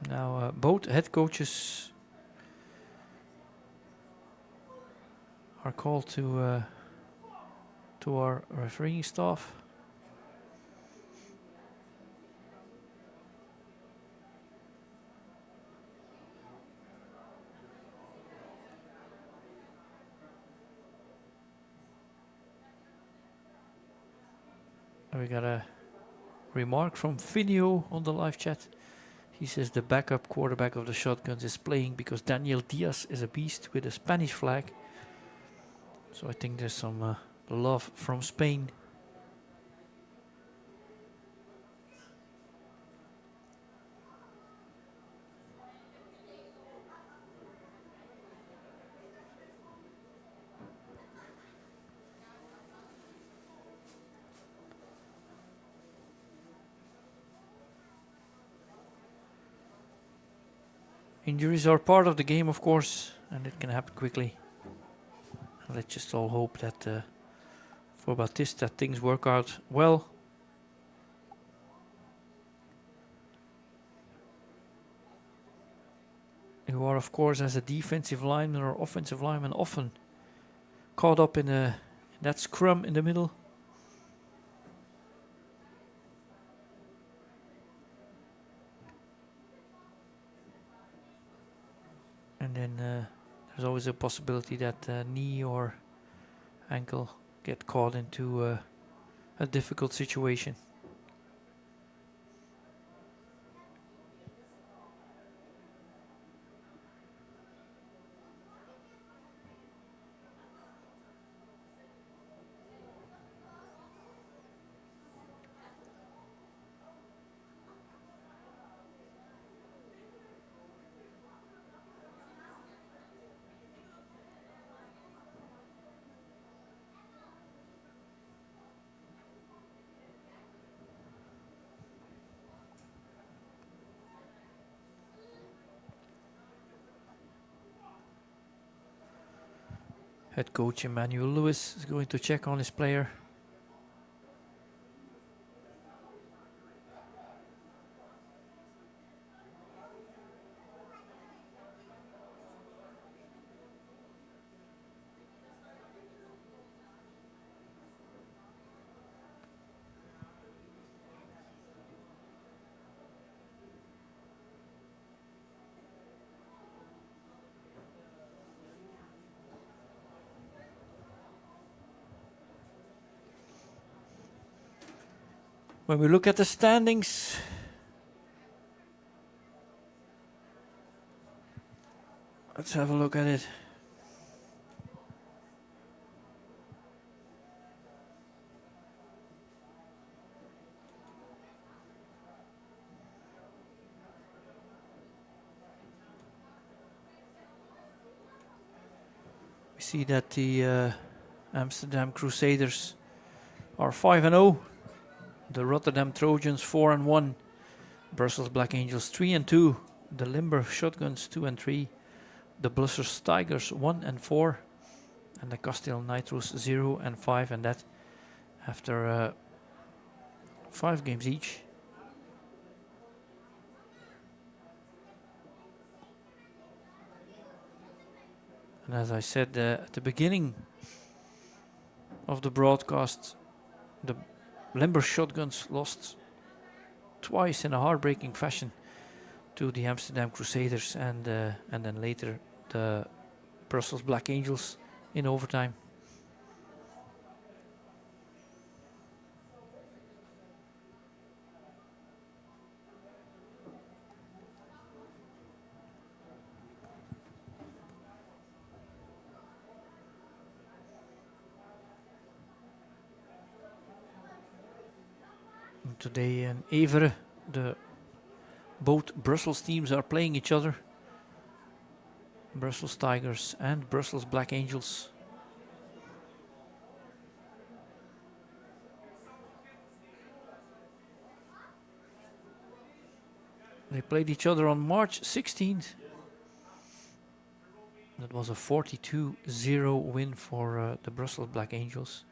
Now both head coaches are called to our refereeing staff. We got a remark from Finio on the live chat. He says the backup quarterback of the Shotguns is playing because Daniel Diaz is a beast with a Spanish flag. So I think there's some love from Spain. Injuries are part of the game, of course, and it can happen quickly. And let's just all hope that for Batista things work out well. You are, of course, as a defensive lineman or offensive lineman, often caught up in that scrum in the middle. And then there's always a possibility that knee or ankle get caught into a difficult situation. Head coach Emmanuel Lewis is going to check on his player. When we look at the standings, let's have a look at it. We see that the Amsterdam Crusaders are 5-0. The Rotterdam Trojans 4-1. Brussels Black Angels 3-2. The Limburg Shotguns 2-3. The Brussels Tigers 1-4. And the Kasteel Nitros 0-5. And that after 5 games each. And as I said at the beginning of the broadcast, the Limburg Shotguns lost twice in a heartbreaking fashion to the Amsterdam Crusaders and then later the Brussels Black Angels in overtime. Today in Evere, both Brussels teams are playing each other. Brussels Tigers and Brussels Black Angels. They played each other on March 16th. That was a 42-0 win for the Brussels Black Angels.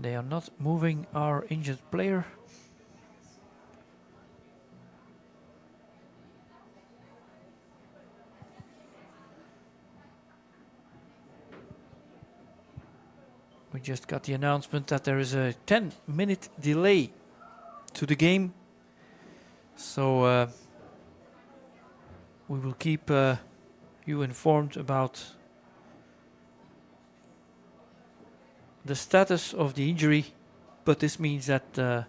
They are not moving our injured player. We just got the announcement that there is a 10-minute delay to the game. So we will keep you informed about the status of the injury. But this means that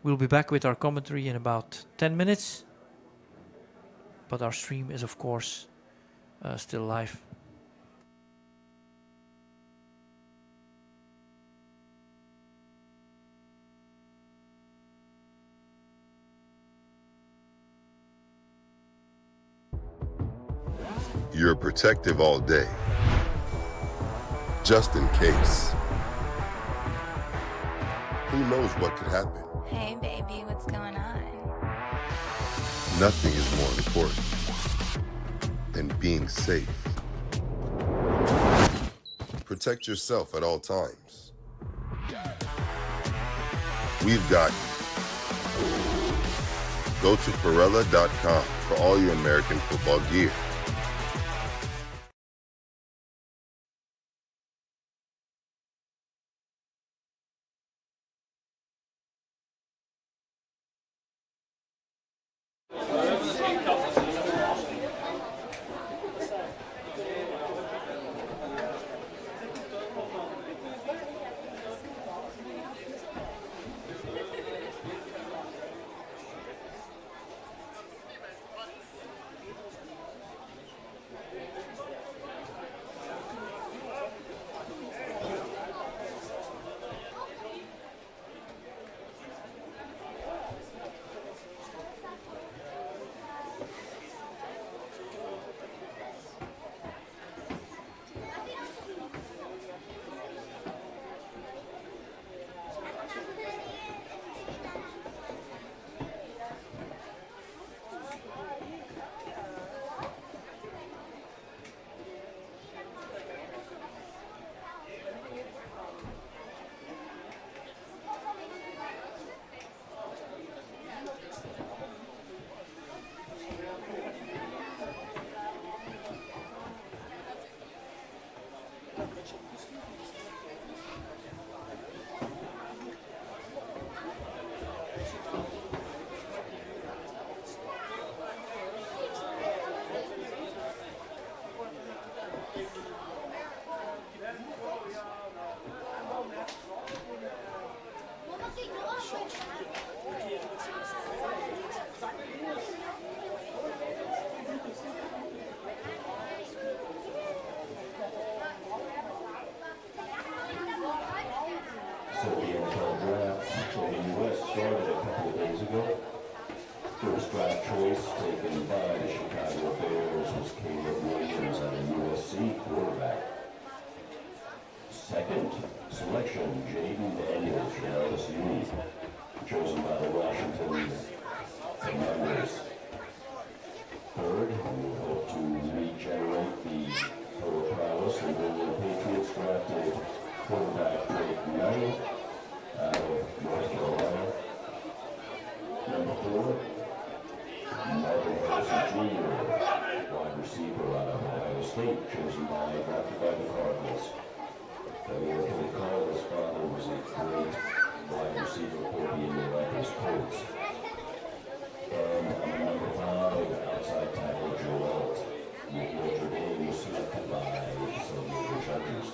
we'll be back with our commentary in about 10 minutes. But our stream is, of course, still live. You're protective all day, just in case. Who knows what could happen? Hey, baby, what's going on? Nothing is more important than being safe. Protect yourself at all times. We've got you. Go to Pirella.com for all your American football gear. So the NFL draft in the U.S. started a couple of days ago. First draft choice taken by the Chicago Bears was Caleb Williams out of USC quarterback. Second selection, Jaden Daniels from LSU, chosen by the Washington Commanders. Third, we hope to regenerate the total prowess and New England Patriots drafted quarterback Drake Knight out of North Carolina. Number 4, Marvin Harrison Jr., wide receiver out of Ohio State, drafted by the Cardinals. Everyone can recall his father was a great wide receiver for the Indianapolis Colts. And number 5, outside tackle Joel with Notre Dame, was selected by the San Diego Chargers.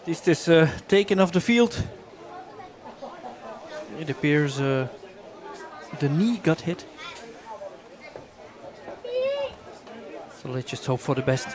This is taken off the field. It appears the knee got hit. So let's just hope for the best.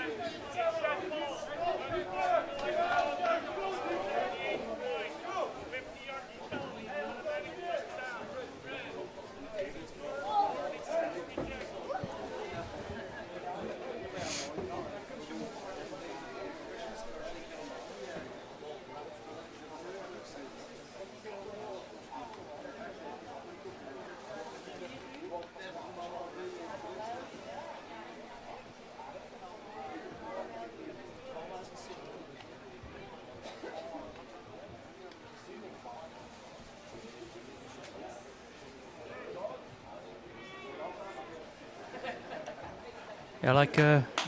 Yeah, like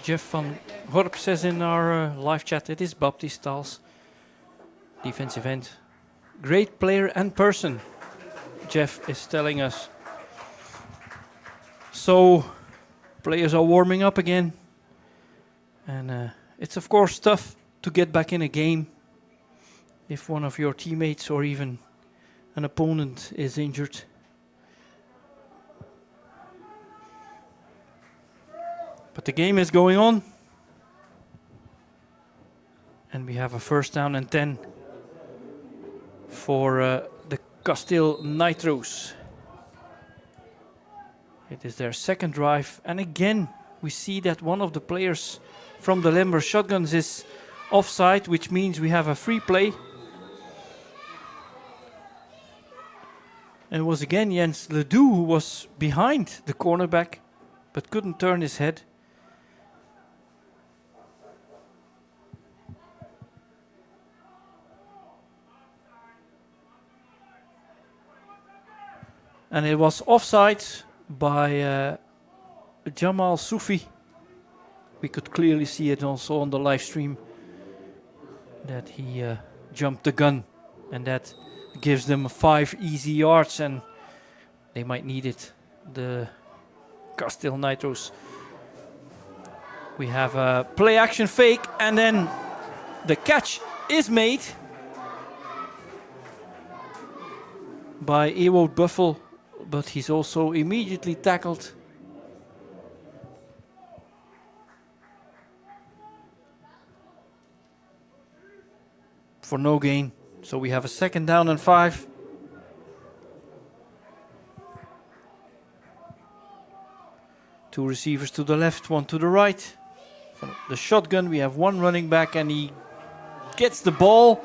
Jeff van Gorp says in our live chat, it is Baptiste Staals, defensive end. Great player and person, Jeff is telling us. So, players are warming up again. And it's of course tough to get back in a game if one of your teammates or even an opponent is injured. But the game is going on. And we have a first down and 10 for the Kasteel Nitros. It is their second drive. And again, we see that one of the players from the Limburg Shotguns is offside, which means we have a free play. And it was again Jens Ledoux who was behind the cornerback, but couldn't turn his head. And it was offside by Jamal Soufi. We could clearly see it also on the live stream that he jumped the gun, and that gives them 5 easy yards, and they might need it, the Kasteel Nitros. We have a play action fake, and then the catch is made by Ewout Buffel, but he's also immediately tackled. For no gain. So we have a second down and 5. Two receivers to the left, one to the right. From the shotgun, we have one running back, and he gets the ball.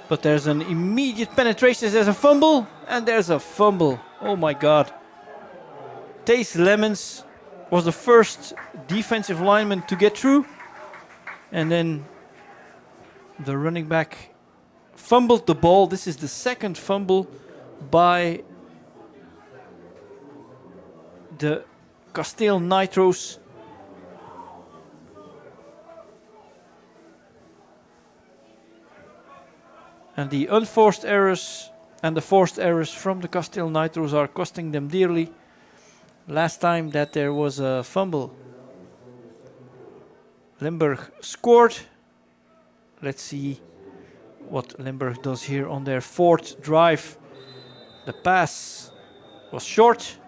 But there's an immediate penetration. There's a fumble, and there's a fumble. Oh my God. Tace Lemons was the first defensive lineman to get through. And then the running back fumbled the ball. This is the second fumble by the Kasteel Nitros. And the unforced errors and the forced errors from the Kasteel Nitros are costing them dearly. Last time that there was a fumble, Limburg scored. Let's see what Limburg does here on their 4th drive. The pass was short.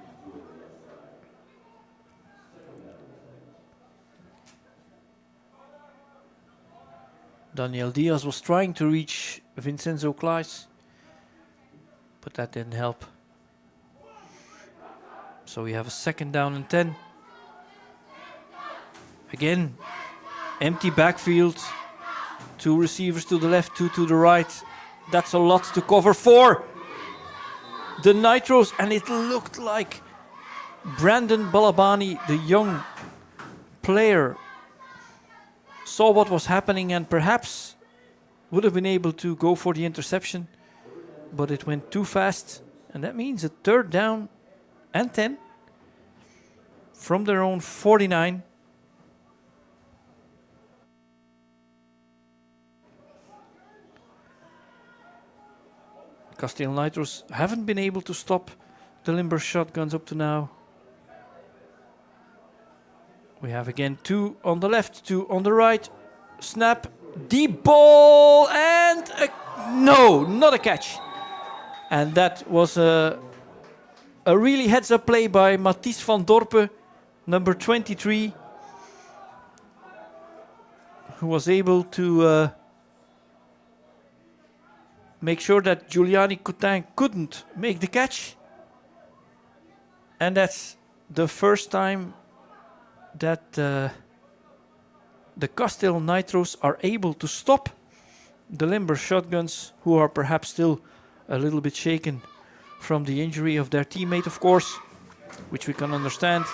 Daniel Diaz was trying to reach Vincenzo Klaes, but that didn't help. So we have a second down and 10. Again, empty backfield. 2 receivers to the left, 2 to the right. That's a lot to cover for the Nitros, and it looked like Brandon Balabani, the young player saw what was happening and perhaps would have been able to go for the interception, but it went too fast, and that means a third down and 10 from their own 49. Kasteel Nitros haven't been able to stop the Limburg shotguns up to now. We have again 2 on the left, 2 on the right. Snap, deep ball, and no, not a catch. And that was a really heads-up play by Matthijs van Dorpen, number 23, who was able to make sure that Giuliani Coutin couldn't make the catch. And that's the first time that the Kasteel Nitros are able to stop the Limburg shotguns, who are perhaps still a little bit shaken from the injury of their teammate, of course, which we can understand.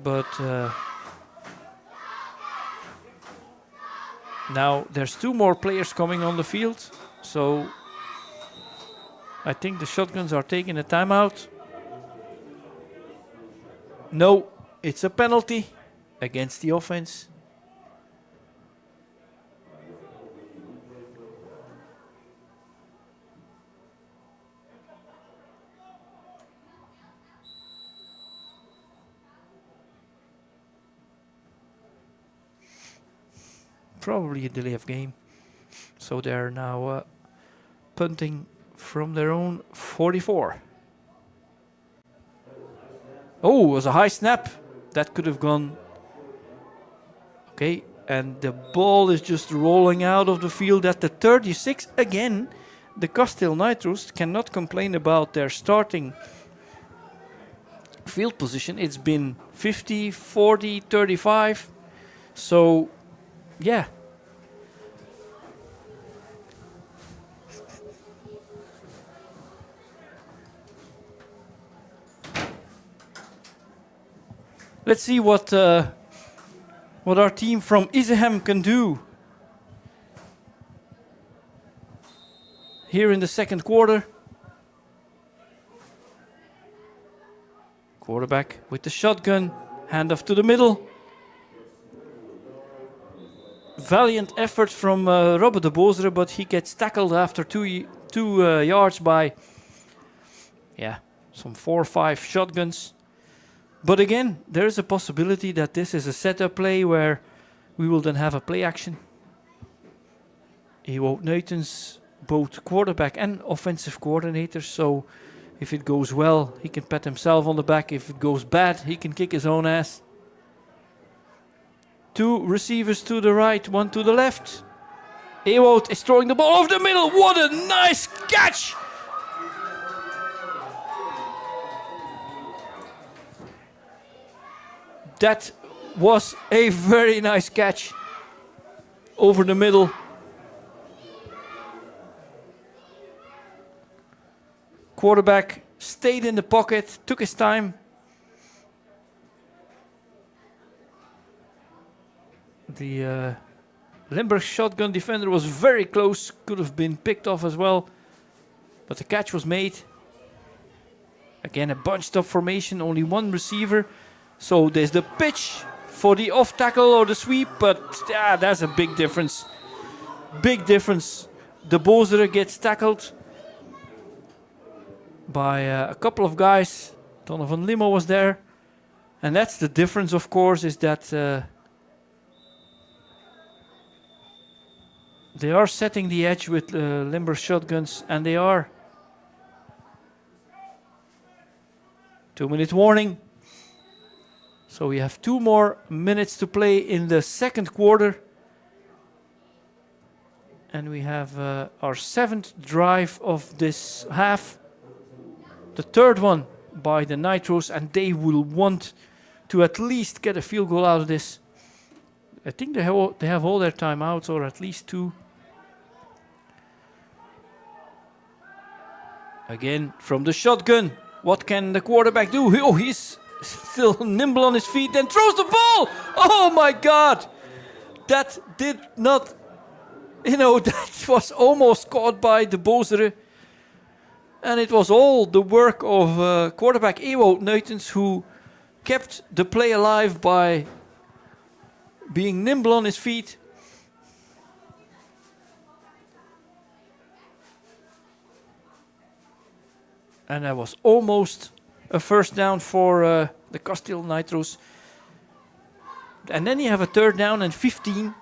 But now there's 2 more players coming on the field, so I think the shotguns are taking a timeout. No, it's a penalty against the offense. Probably a delay of game. So they're now punting from their own 44. Oh, it was a high snap. That could have gone. Okay, and the ball is just rolling out of the field at the 36. Again, the Kasteel Nitros cannot complain about their starting field position. It's been 50, 40, 35. So, yeah. Let's see what our team from Izehem can do here in the second quarter. Quarterback with the shotgun, handoff to the middle. Valiant effort from Robert de Bozere, but he gets tackled after two yards by some 4 or 5 shotguns. But again, there is a possibility that this is a setup play where we will then have a play action. Ewout Neutens, both quarterback and offensive coordinator, so if it goes well, he can pat himself on the back. If it goes bad, he can kick his own ass. 2 receivers to the right, 1 to the left. Ewout is throwing the ball over the middle. What a nice catch! That was a very nice catch over the middle. Quarterback stayed in the pocket, took his time. The Limburg shotgun defender was very close, could have been picked off as well, but the catch was made. Again, a bunched up formation, only 1 receiver. So there's the pitch for the off tackle or the sweep, but that's a big difference. Big difference. De Bozere gets tackled by a couple of guys. Donovan Limo was there. And that's the difference, of course, is that they are setting the edge with Limburg shotguns, and they are. 2-minute warning. So we have 2 more minutes to play in the second quarter. And we have our 7th drive of this half. The 3rd one by the Nitros, and they will want to at least get a field goal out of this. I think they have all their timeouts, or at least 2. Again, from the shotgun. What can the quarterback do? Oh, he's still nimble on his feet, then throws the ball. Oh my God! That did not, that was almost caught by de Bozere. And it was all the work of quarterback Ewout Nuitens, who kept the play alive by being nimble on his feet. And that was almost a first down for the Kasteel Nitros. And then you have a third down and 15.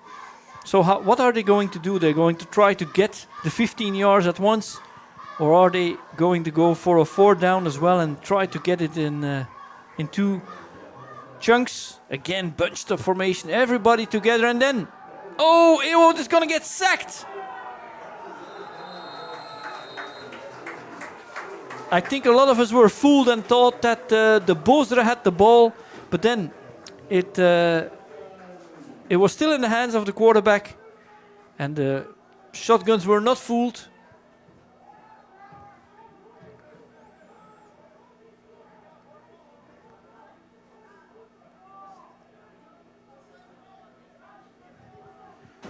So what are they going to do? They're going to try to get the 15 yards at once? Or are they going to go for a fourth down as well and try to get it in two chunks? Again, bunched up formation, everybody together, and then, Ewout is going to get sacked. I think a lot of us were fooled and thought that the Bozere had the ball, but then it was still in the hands of the quarterback, and the shotguns were not fooled.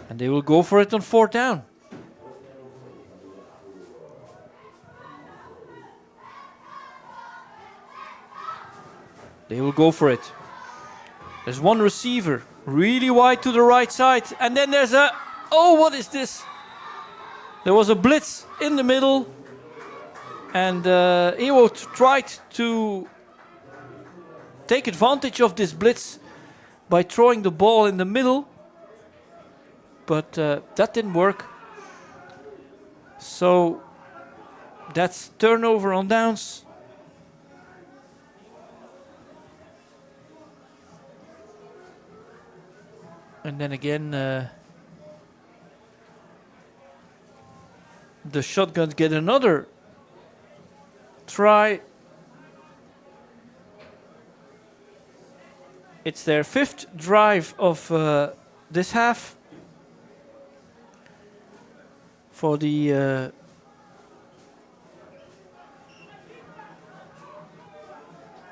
And they will go for it on fourth down. They will go for it. There's one receiver really wide to the right side. And then there's what is this? There was a blitz in the middle. And Ewout tried to take advantage of this blitz by throwing the ball in the middle. But that didn't work. So that's turnover on downs. And then again, the shotguns get another try. It's their fifth drive of this half. For the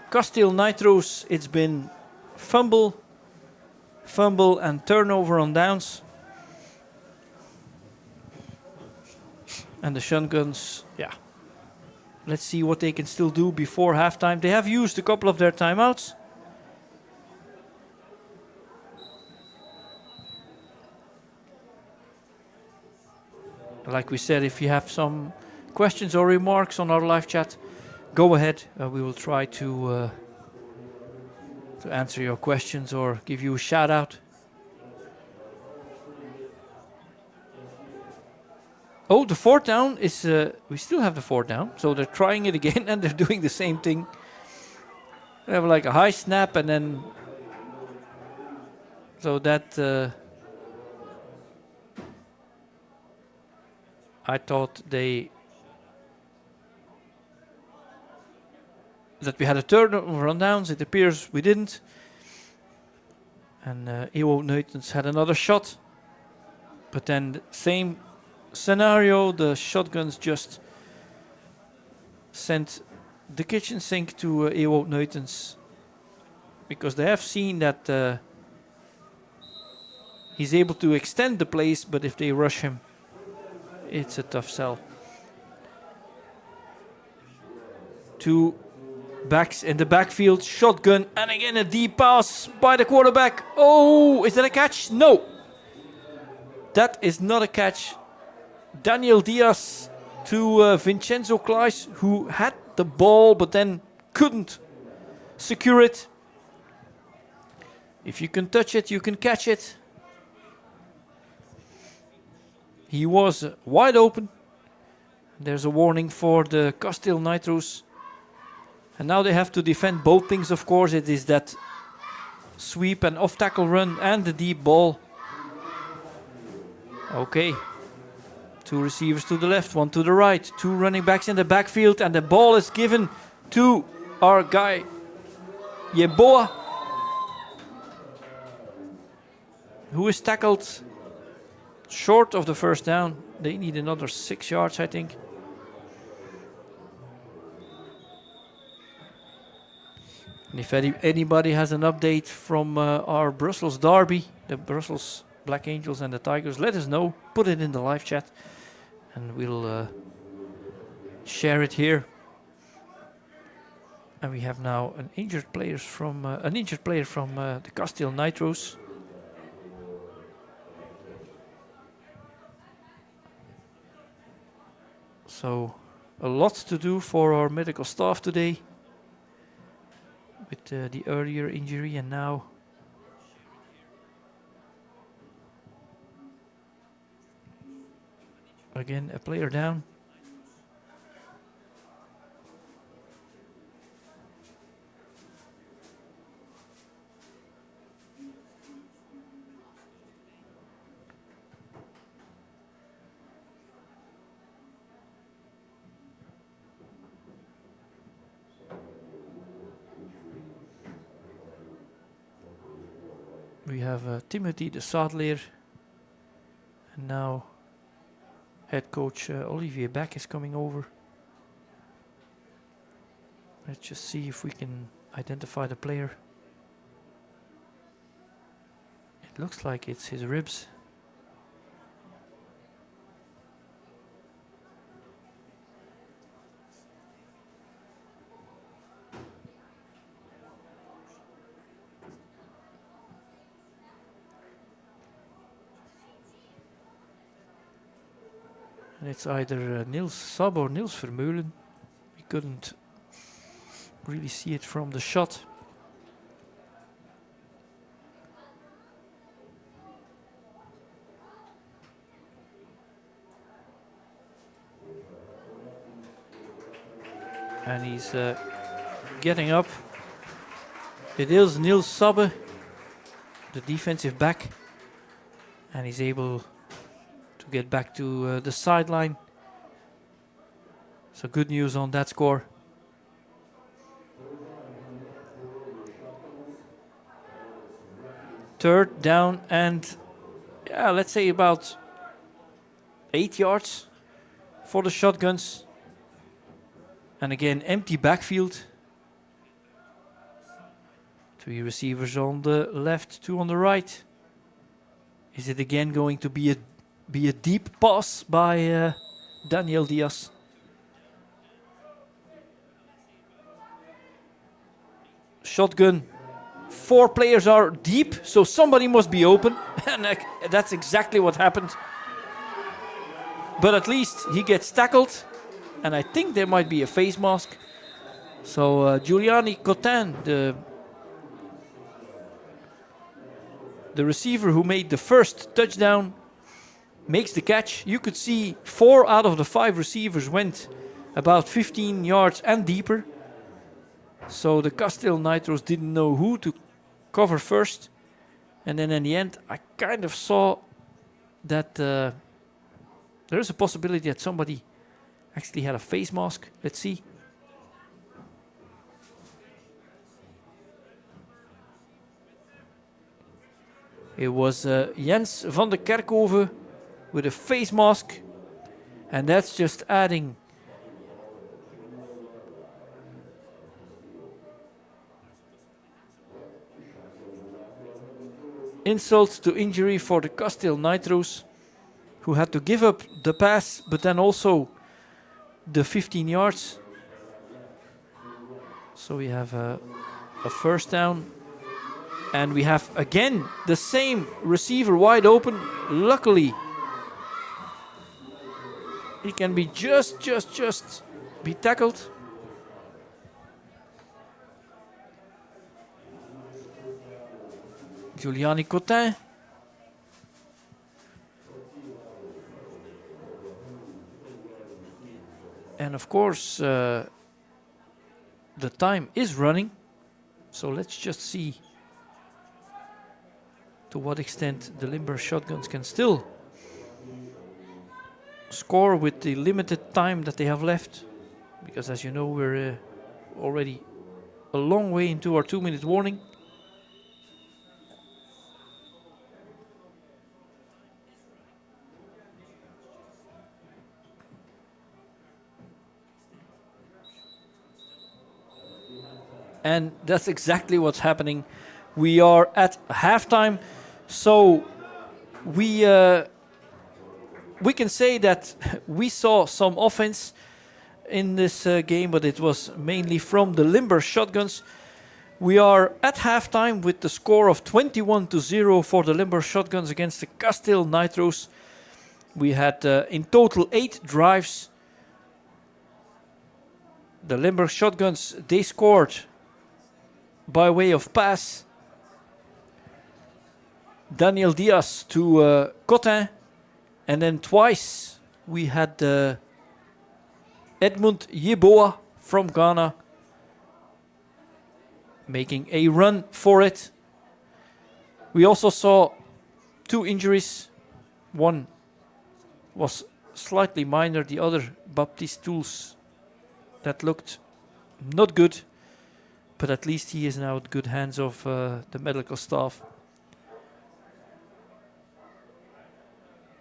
Kasteel Nitros, it's been fumble, and turnover on downs. And the shotguns, let's see what they can still do before halftime. They have used a couple of their timeouts. Like we said, if you have some questions or remarks on our live chat, go ahead. We will try to answer your questions or give you a shout out. Oh, the fourth down is... we still have the fourth down, so they're trying it again and they're doing the same thing. They have like a high snap and then... So that... I thought that we had a turnover on downs. It appears we didn't. And Ewout Nuitens had another shot. But then same scenario, the shotguns just sent the kitchen sink to Ewout Nuitens. Because they have seen that he's able to extend the plays, but if they rush him, it's a tough sell. Two backs in the backfield, shotgun, and again a deep pass by the quarterback. Oh, is that a catch? No. That is not a catch. Daniel Diaz to Vincenzo Kleis, who had the ball but then couldn't secure it. If you can touch it, you can catch it. He was wide open. There's a warning for the Kasteel Nitros. And now they have to defend both things, of course. It is that sweep and off-tackle run and the deep ball. Okay. Two receivers to the left, one to the right. Two running backs in the backfield. And the ball is given to our guy, Yeboah, who is tackled short of the first down. They need another 6 yards, I think. And if anybody has an update from our Brussels derby, the Brussels Black Angels and the Tigers, let us know. Put it in the live chat, and we'll share it here. And we have now an injured player from the Kasteel Nitros. So a lot to do for our medical staff today with the earlier injury, and now again a player down. We have Timothy de Sadleer, and now head coach Olivier Beck is coming over. Let's just see if we can identify the player. It looks like it's his ribs. And it's either Niels Sab or Niels Vermeulen. We couldn't really see it from the shot. And he's getting up. It is Niels Sabbe, the defensive back, and he's able to get back to the sideline. So good news on that score. Third down and let's say about 8 yards for the shotguns. And again, empty backfield. 3 receivers on the left, 2 on the right. Is it again going to be a deep pass by Daniel Diaz? Shotgun. 4 players are deep, so somebody must be open. And that's exactly what happened. But at least he gets tackled. And I think there might be a face mask. So Giuliani Cotin, the receiver who made the first touchdown, makes the catch. You could see 4 out of the 5 receivers went about 15 yards and deeper. So the Kasteel Nitros didn't know who to cover first. And then in the end, I kind of saw that there is a possibility that somebody actually had a face mask. Let's see. It was Jens van de Kerkhoven with a face mask. And that's just adding insult to injury for the Kasteel Nitros, who had to give up the pass, but then also the 15 yards. So we have a first down. And we have again the same receiver wide open. Luckily, he can be just be tackled. Giuliani Cotin. And of course, the time is running. So let's just see to what extent the Limburg shotguns can still score with the limited time that they have left. Because as you know, we're already a long way into our 2-minute warning. And that's exactly what's happening. We are at halftime, so we can say that we saw some offense in this game, but it was mainly from the Limburg Shotguns. We are at halftime with the score of 21-0 for the Limburg Shotguns against the Kasteel Nitros. We had in total 8 drives. The Limburg Shotguns, they scored by way of pass. Daniel Diaz to Cotin. And then twice we had Edmund Yeboah from Ghana making a run for it. We also saw 2 injuries. One was slightly minor, the other Baptiste Tools that looked not good, but at least he is now in good hands of the medical staff.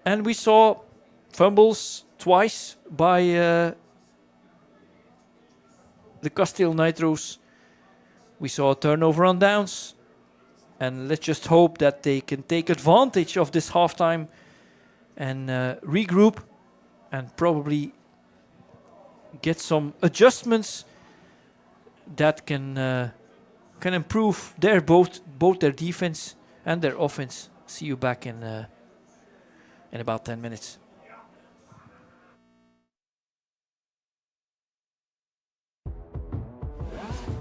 And we saw fumbles twice by the Kasteel Nitros. We saw a turnover on downs. And let's just hope that they can take advantage of this halftime and regroup and probably get some adjustments that can improve their both their defense and their offense. See you back in about 10 minutes.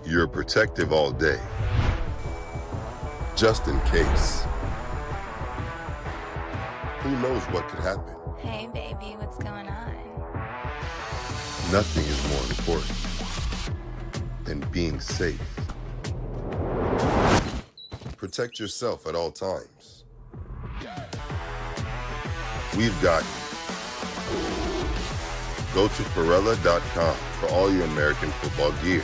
You're protective all day, just in case. Who knows what could happen? Hey, baby, what's going on? Nothing is more important than being safe. Protect yourself at all times. We've got you. Go to Perella.com for all your American football gear.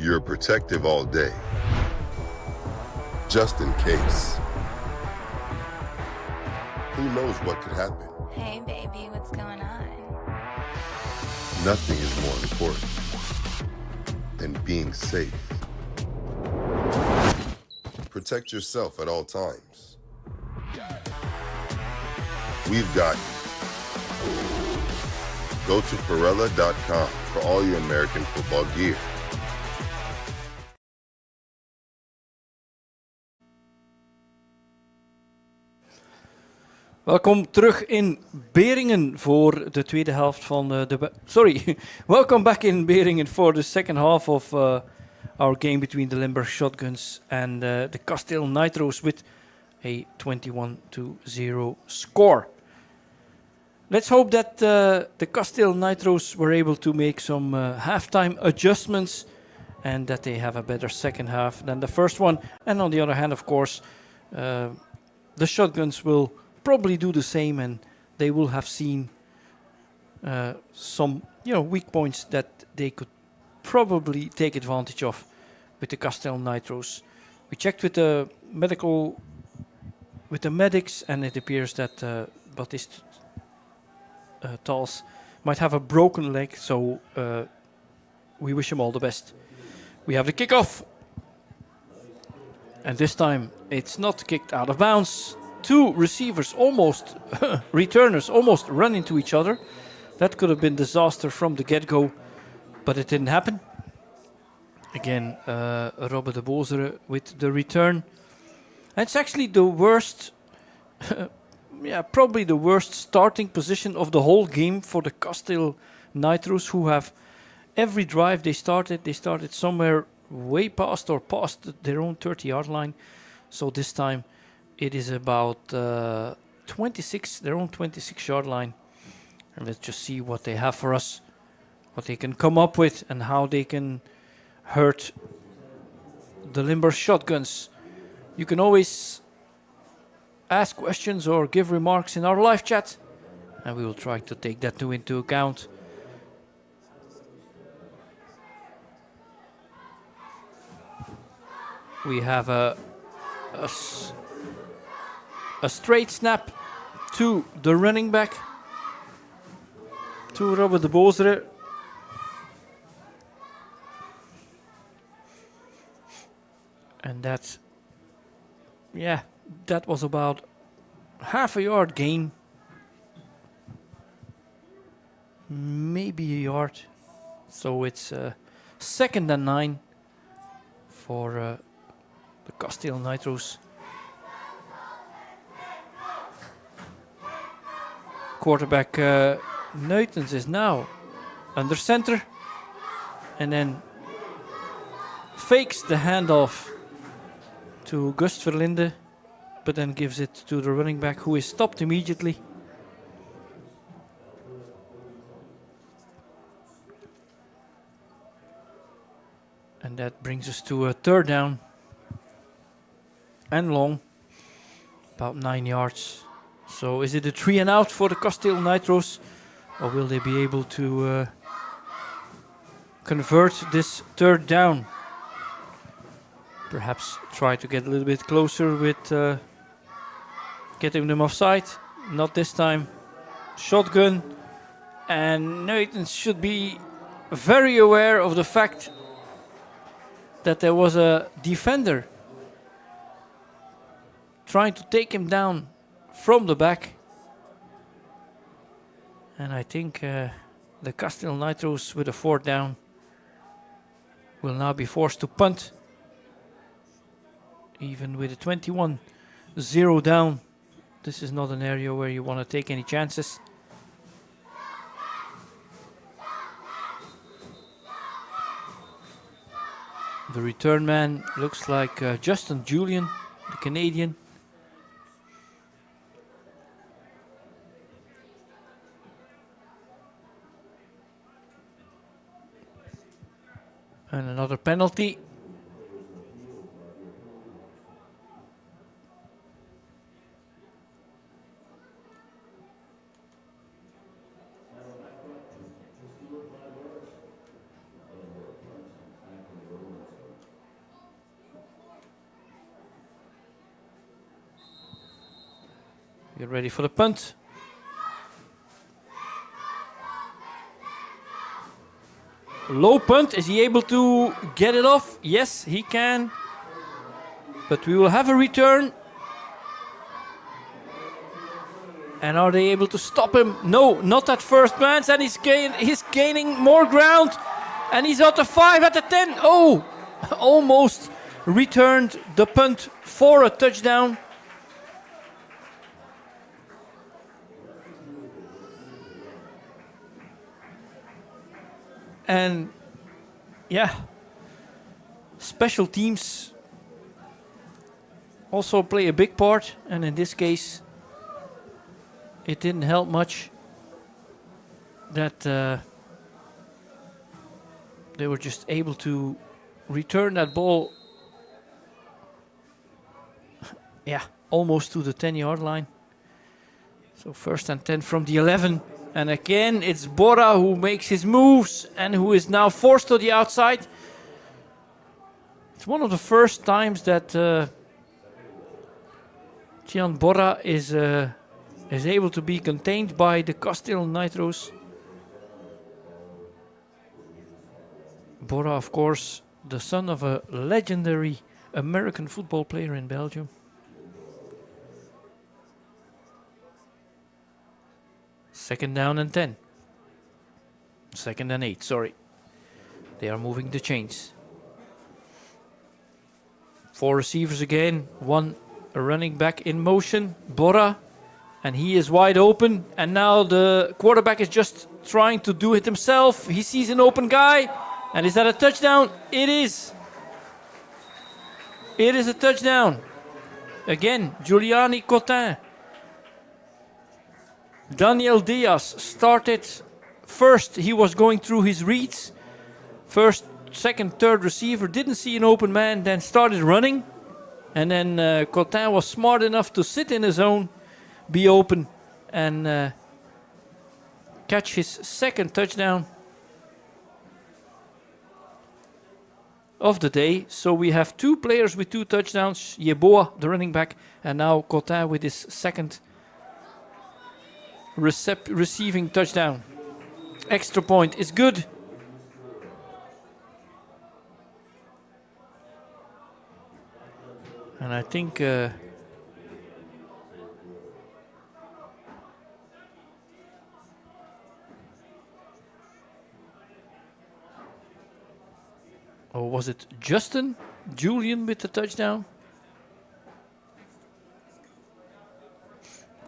You're protective all day, just in case. Who knows what could happen? Hey, baby, what's going on? Nothing is more important than being safe. Protect yourself at all times. We've got you. Go to Perella.com for all your American football gear. Welkom terug in Beringen voor de tweede helft van Sorry, welcome back in Beringen for the second half of our game between the Limburg Shotguns and the Kasteel Nitros with a 21-0 score. Let's hope that the Kasteel Nitros were able to make some halftime adjustments and that they have a better second half than the first one. And on the other hand, of course, the Shotguns will probably do the same, and they will have seen some weak points that they could probably take advantage of with the Kasteel Nitros. We checked with the medics, and it appears that Baptiste Tals might have a broken leg, so we wish him all the best. We have the kickoff, and this time it's not kicked out of bounds. Two receivers, returners, almost run into each other. That could have been disaster from the get-go, but it didn't happen. Again, Robbe de Bozere with the return. And it's actually the worst, probably the worst starting position of the whole game for the Kasteel Nitros, who have every drive they started somewhere way past their own 30-yard line. So this time it is about their own 26-yard line. And let's just see what they have for us, what they can come up with, and how they can hurt the Limburg Shotguns. You can always ask questions or give remarks in our live chat, and we will try to take that into account. We have a straight snap to the running back, to Robbe de Bozere. And that was about half a yard gain. Maybe a yard. So it's 2nd and 9 for the Kasteel Nitros. Quarterback Nuytens is now under center and then fakes the handoff to Gust Verlinde, but then gives it to the running back, who is stopped immediately. And that brings us to a 3rd down and long, about 9 yards. So is it a 3 and out for the Kasteel Nitros, or will they be able to convert this 3rd down? Perhaps try to get a little bit closer with getting them offside. Not this time. Shotgun, and Nuytens should be very aware of the fact that there was a defender trying to take him down from the back. And I think the Kasteel Nitros with a 4th down will now be forced to punt. Even with a 21-0 down, this is not an area where you want to take any chances. The return man looks like Justin Julian, the Canadian. And another penalty. Get ready for the punt. Low punt. Is he able to get it off? Yes, he can. But we will have a return. And are they able to stop him? No, not at first glance. And he's gaining more ground. And he's at the 5, at the 10. Oh, almost returned the punt for a touchdown. And yeah, special teams also play a big part. And in this case, it didn't help much that they were just able to return that ball, yeah, almost to the 10-yard line. So 1st and 10 from the 11. And again, it's Bora who makes his moves and who is now forced to the outside. It's one of the first times that Gian Bora is able to be contained by the Kasteel Nitros. Bora, of course, the son of a legendary American football player in Belgium. 2nd down and 10. 2nd and 8, sorry. They are moving the chains. 4 receivers again. 1 running back in motion. Bora. And he is wide open. And now the quarterback is just trying to do it himself. He sees an open guy. And is that a touchdown? It is. It is a touchdown. Again, Giuliani Cotin. Daniel Diaz started first. He was going through his reads. 1st, 2nd, 3rd receiver. Didn't see an open man. Then started running. And then Cotin was smart enough to sit in his zone, be open, and catch his 2nd touchdown of the day. So we have 2 players with 2 touchdowns. Yeboah, the running back, and now Cotin with his 2nd receiving touchdown. Extra point is good. And I think or was it Julian with the touchdown?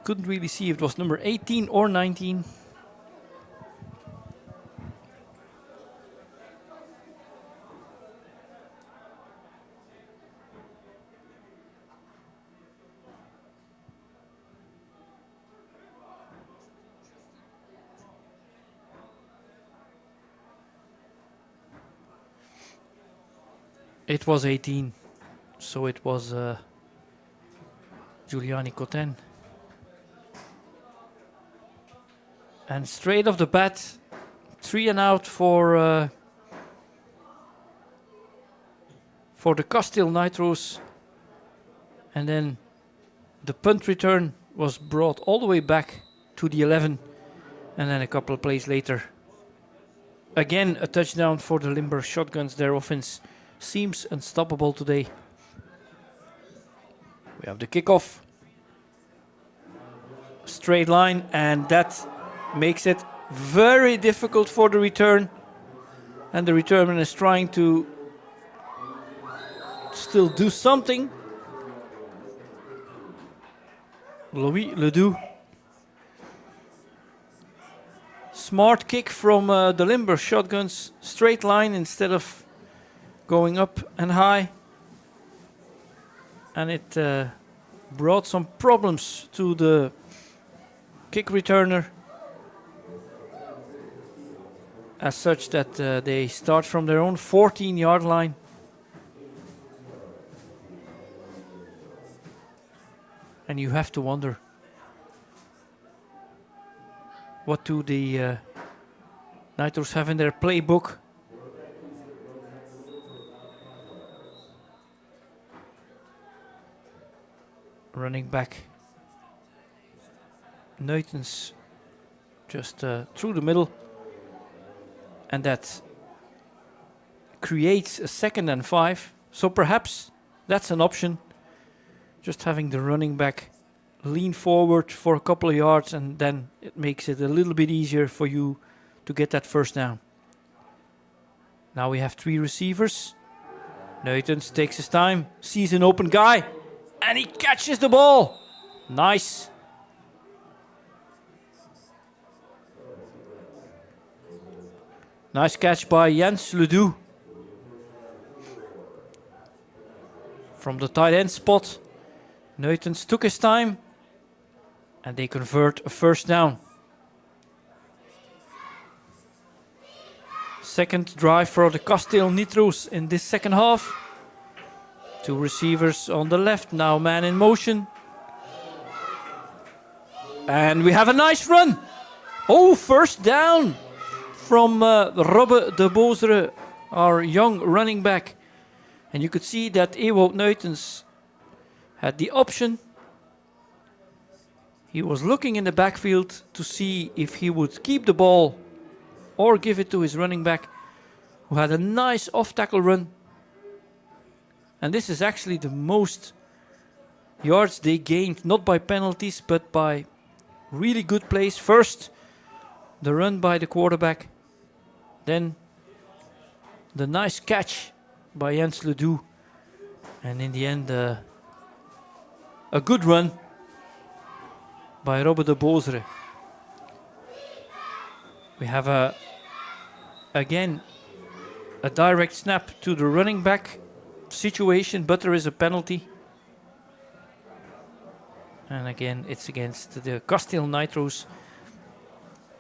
Couldn't really see if it was number 18 or 19. It was 18, so it was Giuliani Cotin. And straight off the bat, 3 and out for the Kasteel Nitros. And then the punt return was brought all the way back to the 11. And then a couple of plays later, again a touchdown for the Limburg Shotguns. Their offense seems unstoppable today. We have the kickoff. Straight line, and that makes it very difficult for the return. And the returner is trying to still do something. Louis Ledoux. Smart kick from the Limburg Shotguns. Straight line instead of going up and high. And it brought some problems to the kick returner. As such that they start from their own 14-yard line. And you have to wonder, what do the Nitros have in their playbook? Running back Nuytens just through the middle. And that creates a 2nd and 5. So perhaps that's an option. Just having the running back lean forward for a couple of yards, and then it makes it a little bit easier for you to get that first down. Now we have 3 receivers. Nuytens takes his time, sees an open guy, and he catches the ball. Nice. Nice catch by Jens Ledoux. From the tight end spot, Nuytens took his time, and they convert a first down. Second drive for the Kasteel Nitros in this second half. 2 receivers on the left, now man in motion. And we have a nice run. Oh, first down from Robbe de Bozere, our young running back. And you could see that Ewout Nuytens had the option. He was looking in the backfield to see if he would keep the ball or give it to his running back, who had a nice off-tackle run. And this is actually the most yards they gained, not by penalties, but by really good plays. First, the run by the quarterback. Then, the nice catch by Jens Ledoux. And in the end, a good run by Robbe de Bozere. We have again a direct snap to the running back situation, but there is a penalty. And again, it's against the Kasteel Nitros.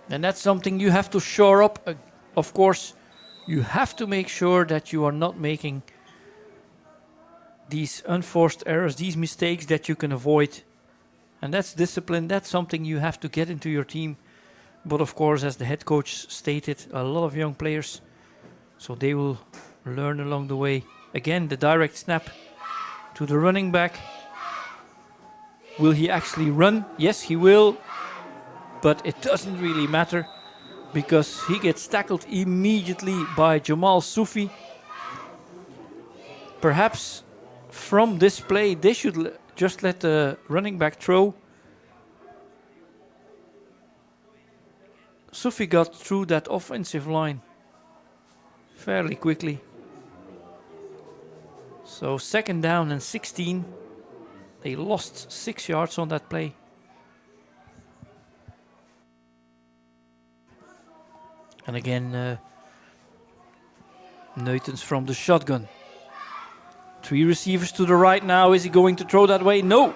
And that's something you have to shore up. Of course, you have to make sure that you are not making these unforced errors, these mistakes that you can avoid. And that's discipline. That's something you have to get into your team. But of course, as the head coach stated, a lot of young players, so they will learn along the way. Again, the direct snap to the running back. Will he actually run? Yes, he will. But it doesn't really matter, because he gets tackled immediately by Jamal Soufi. Perhaps from this play, they should just let the running back throw. Soufi got through that offensive line fairly quickly. So 2nd down and 16. They lost 6 yards on that play. And again, Nuytens from the shotgun. 3 receivers to the right now. Is he going to throw that way? No.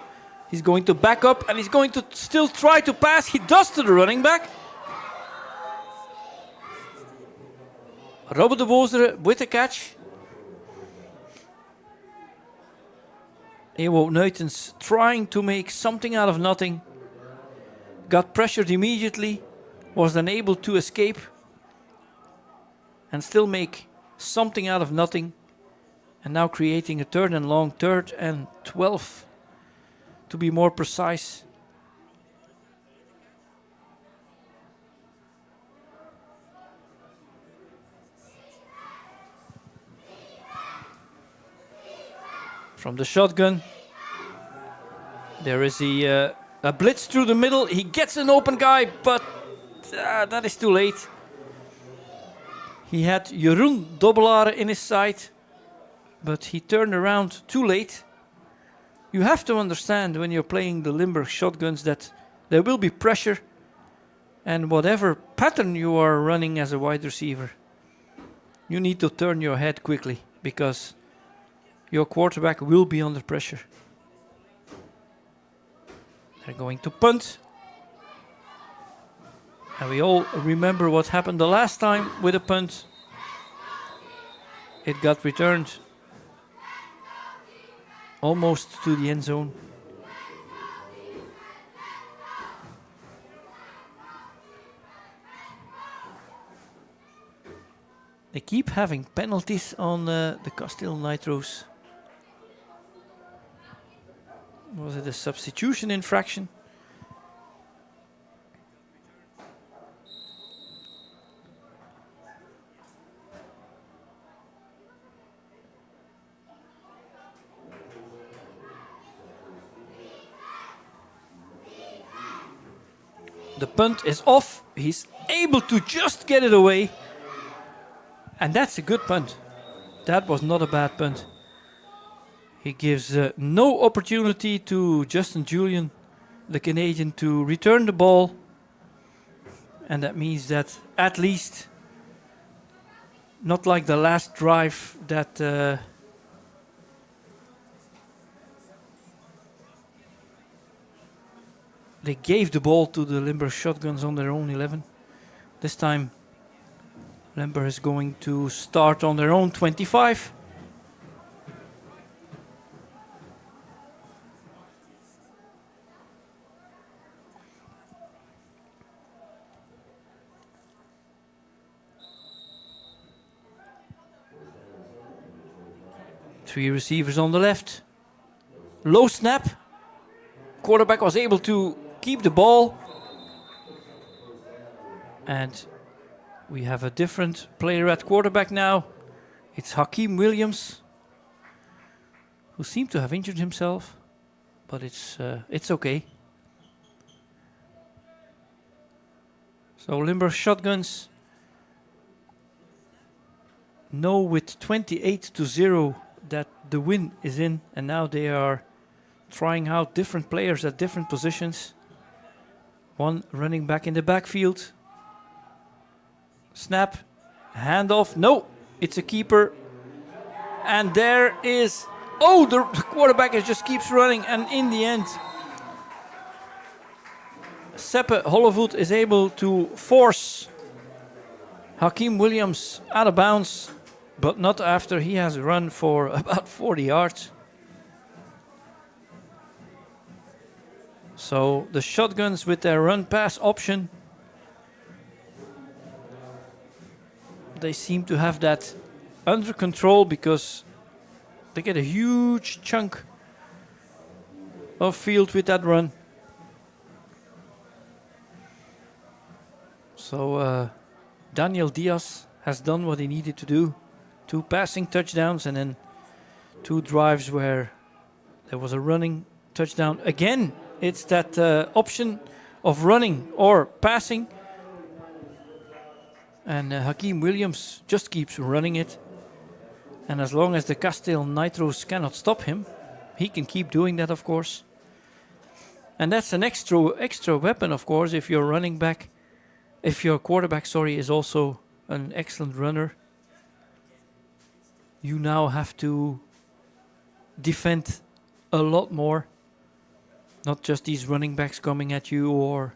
He's going to back up, and he's going to still try to pass. He does to the running back. Robbe de Bozere with the catch. Ewout Nuytens trying to make something out of nothing. Got pressured immediately. Was then able to escape. And still make something out of nothing. And now creating a 3rd and long, 3rd and 12 to be more precise. From the shotgun, there is a blitz through the middle. He gets an open guy, but that is too late. He had Jeroen Dobbelaere in his sight, but he turned around too late. You have to understand when you're playing the Limburg shotguns that there will be pressure, and whatever pattern you are running as a wide receiver, you need to turn your head quickly, because your quarterback will be under pressure. They're going to punt. And we all remember what happened the last time with a punt. It got returned almost to the end zone. They keep having penalties on the Kasteel Nitros. Was it a substitution infraction? The punt is off. He's able to just get it away. And that's a good punt. That was not a bad punt. He gives no opportunity to Justin Julian, the Canadian, to return the ball. And that means that at least, not like the last drive that they gave the ball to the Limburg Shotguns on their own 11. This time, Limburg is going to start on their own 25. Three receivers on the left. Low snap. Quarterback was able to keep the ball. And we have a different player at quarterback now. It's Hakeem Williams, who seemed to have injured himself, but it's okay. So Limburg Shotguns know with 28-0 that the win is in, and now they are trying out different players at different positions. One running back in the backfield. Snap, handoff, no, it's a keeper. And there is, oh, the quarterback just keeps running, and in the end, Seppe Hollevoet is able to force Hakeem Williams out of bounds, but not after he has run for about 40 yards. So the Shotguns with their run-pass option, they seem to have that under control because they get a huge chunk of field with that run. So Daniel Diaz has done what he needed to do. 2 passing touchdowns and then 2 drives where there was a running touchdown. Again, it's that option of running or passing. And Hakeem Williams just keeps running it. And as long as the Kasteel Nitros cannot stop him, he can keep doing that, of course. And that's an extra weapon, of course, if your running back, if your quarterback, is also an excellent runner. You now have to defend a lot more. Not just these running backs coming at you or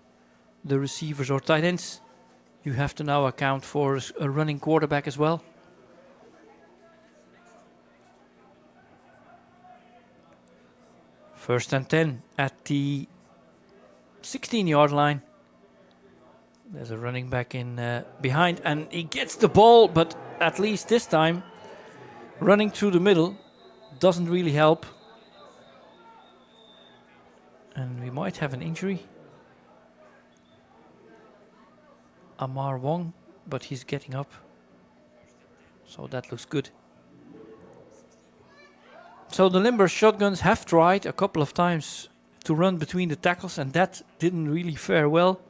the receivers or tight ends. You have to now account for a running quarterback as well. First and 10 at the 16-yard line. There's a running back in behind, and he gets the ball, but at least this time, running through the middle doesn't really help. And we might have an injury. Amar Wong, but he's getting up. So that looks good. So the Limburg Shotguns have tried a couple of times to run between the tackles, and that didn't really fare well.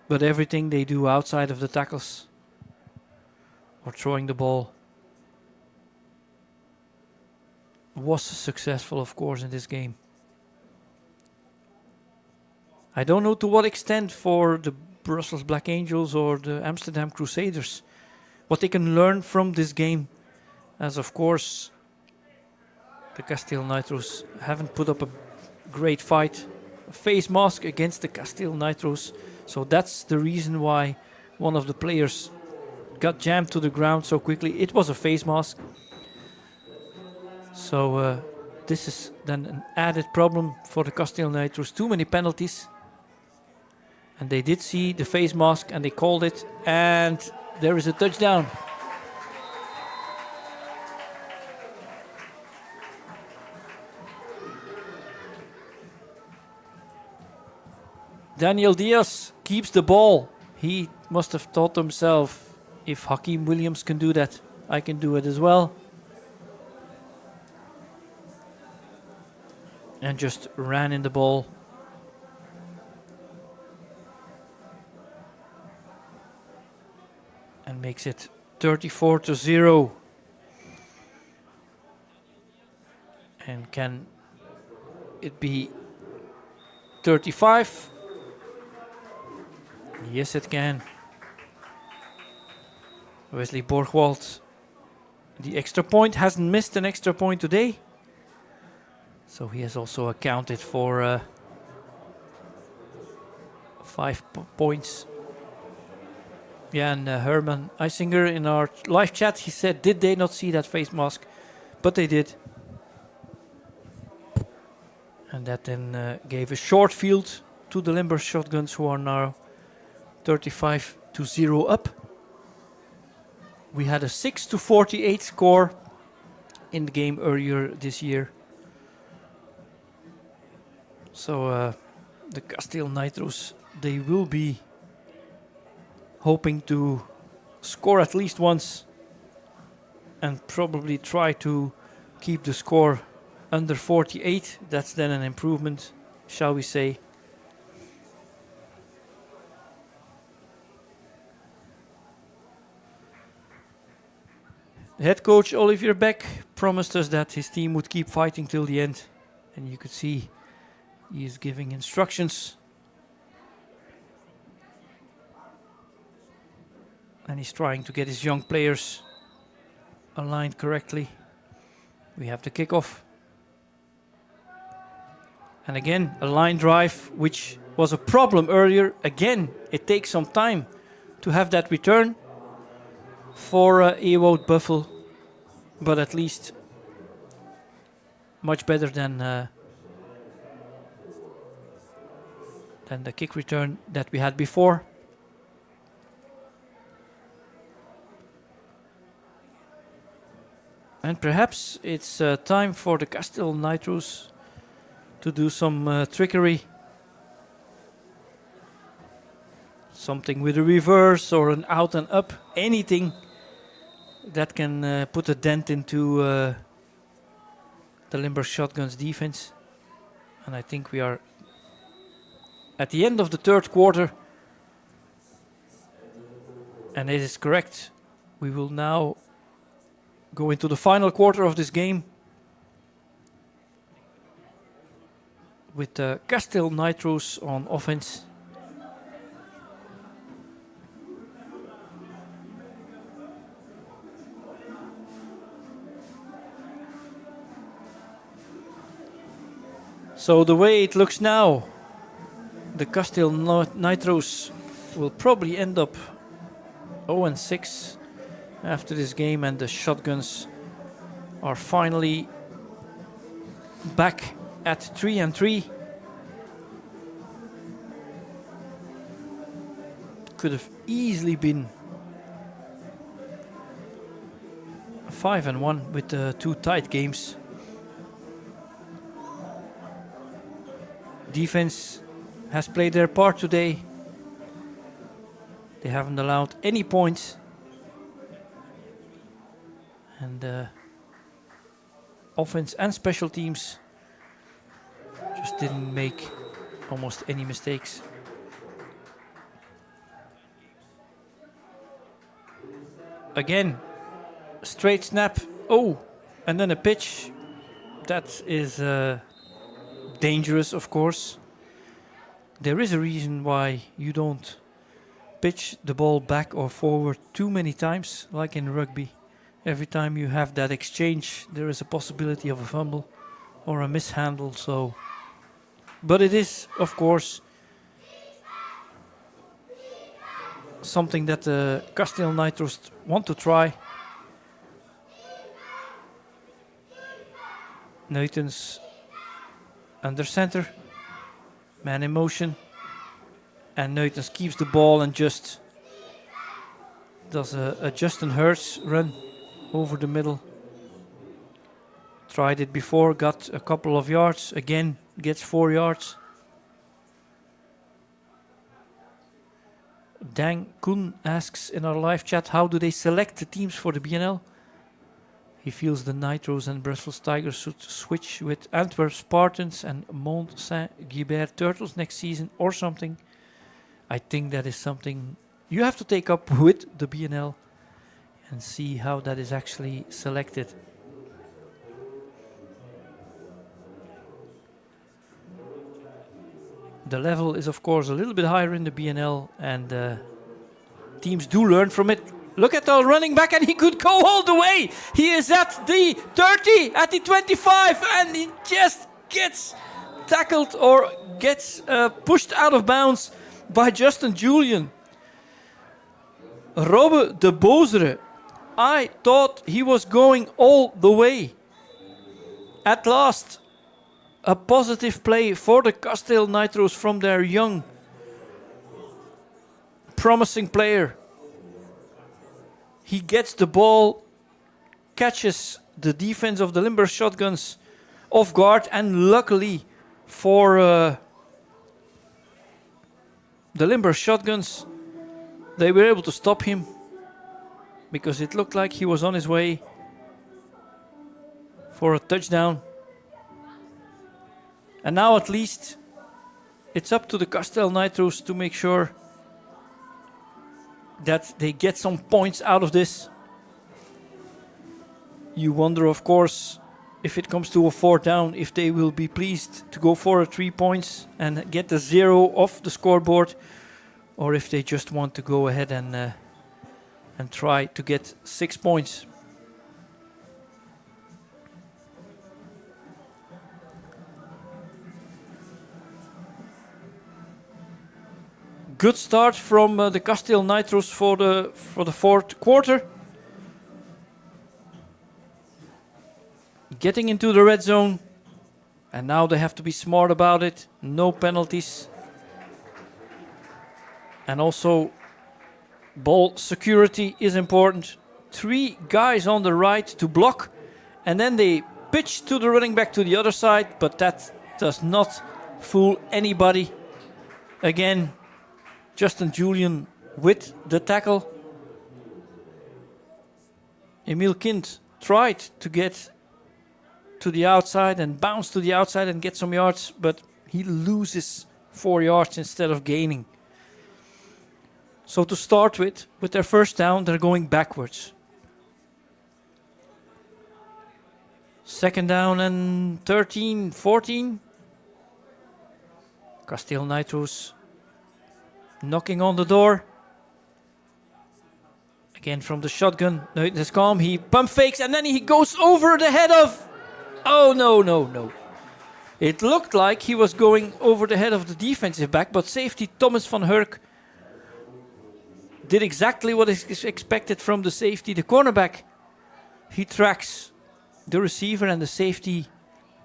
But everything they do outside of the tackles or throwing the ball was successful, of course, in this game. I don't know to what extent for the Brussels Black Angels or the Amsterdam Crusaders, what they can learn from this game, as of course the Kasteel Nitros haven't put up a great fight. A face mask against the Kasteel Nitros, so that's the reason why one of the players got jammed to the ground so quickly. It was a face mask. So this is then an added problem for the Kasteel Nitros. Too many penalties. And they did see the face mask and they called it. And there is a touchdown. Daniel Diaz keeps the ball. He must have thought to himself, if Hakeem Williams can do that, I can do it as well. And just ran in the ball. makes it 34-0. And can it be 35? Yes, it can. Wesley Borgwald, the extra point, hasn't missed an extra point today. So he has also accounted for 5 points. Yeah, and Herman Eisinger in our live chat, he said, did they not see that face mask? But they did. And that then gave a short field to the Limburg Shotguns, who are now 35-0 up. We had a 6-48 score in the game earlier this year. So the Kasteel Nitros, they will be hoping to score at least once and probably try to keep the score under 48. That's then an improvement, shall we say. Head coach Olivier Beck promised us that his team would keep fighting till the end. And you could see he is giving instructions. And he's trying to get his young players aligned correctly. We have the kickoff. And again, a line drive, which was a problem earlier. Again, it takes some time to have that return for Ewout Buffel. But at least much better than the kick return that we had before. And perhaps it's time for the Kasteel Nitros to do some trickery. Something with a reverse or an out and up, anything that can put a dent into the Limburg Shotguns defense. And I think we are at the end of the third quarter. And it is correct. We will now go into the final quarter of this game with Kasteel Nitros on offense. So the way it looks now, the Kasteel Nitros will probably end up 0-6 after this game, and the Shotguns are finally back at 3-3. Could have easily been 5-1 with the 2 tight games. Defense has played their part today. They haven't allowed any points. And offense and special teams just didn't make almost any mistakes. Again, straight snap. Oh, and then a pitch. That is dangerous, of course. There is a reason why you don't pitch the ball back or forward too many times, like in rugby. Every time you have that exchange, there is a possibility of a fumble or a mishandle. So, but it is, of course, something that the Kasteel Nitros want to try. Neutens under center, man in motion, and Neutens keeps the ball and just does a Justin Hurts run over the middle. Tried it before, got a couple of yards, again gets 4 yards. Dang Koen asks in our live chat, how do they select the teams for the BNL? He feels the Nitros and Brussels Tigers should switch with Antwerp Spartans and Mont Saint-Guibert Turtles next season or something. I think that is something you have to take up with the BNL and see how that is actually selected. The level is of course a little bit higher in the BNL, and teams do learn from it. Look at the running back, and he could go all the way. He is at the 30, at the 25, and he just gets tackled or gets pushed out of bounds by Justin Julian. Robbe de Bozere, I thought he was going all the way. At last, a positive play for the Kasteel Nitros from their young, promising player. He gets the ball, catches the defense of the Limburg Shotguns off guard, and luckily for the Limburg Shotguns, they were able to stop him because it looked like he was on his way for a touchdown. And now at least it's up to the Kasteel Nitros to make sure that they get some points out of this. You wonder, of course, if it comes to a 4th down, if they will be pleased to go for a 3 points and get the 0 off the scoreboard, or if they just want to go ahead and try to get 6 points. Good start from the Kasteel Nitros for the 4th quarter. Getting into the red zone, and now they have to be smart about it. No penalties. And also ball security is important. 3 guys on the right to block, and then they pitch to the running back to the other side, but that does not fool anybody. Again, Justin Julian with the tackle. Emil Kind tried to get to the outside and bounce to the outside and get some yards, but he loses 4 yards instead of gaining. So to start with their 1st down, they're going backwards. 2nd down and 13, 14. Kasteel Nitros knocking on the door. Again from the shotgun. No, it's calm. He pump fakes and then he goes over the head of... Oh, no. It looked like he was going over the head of the defensive back, but safety Thomas van Herk did exactly what is expected from the safety. The cornerback, he tracks the receiver, and the safety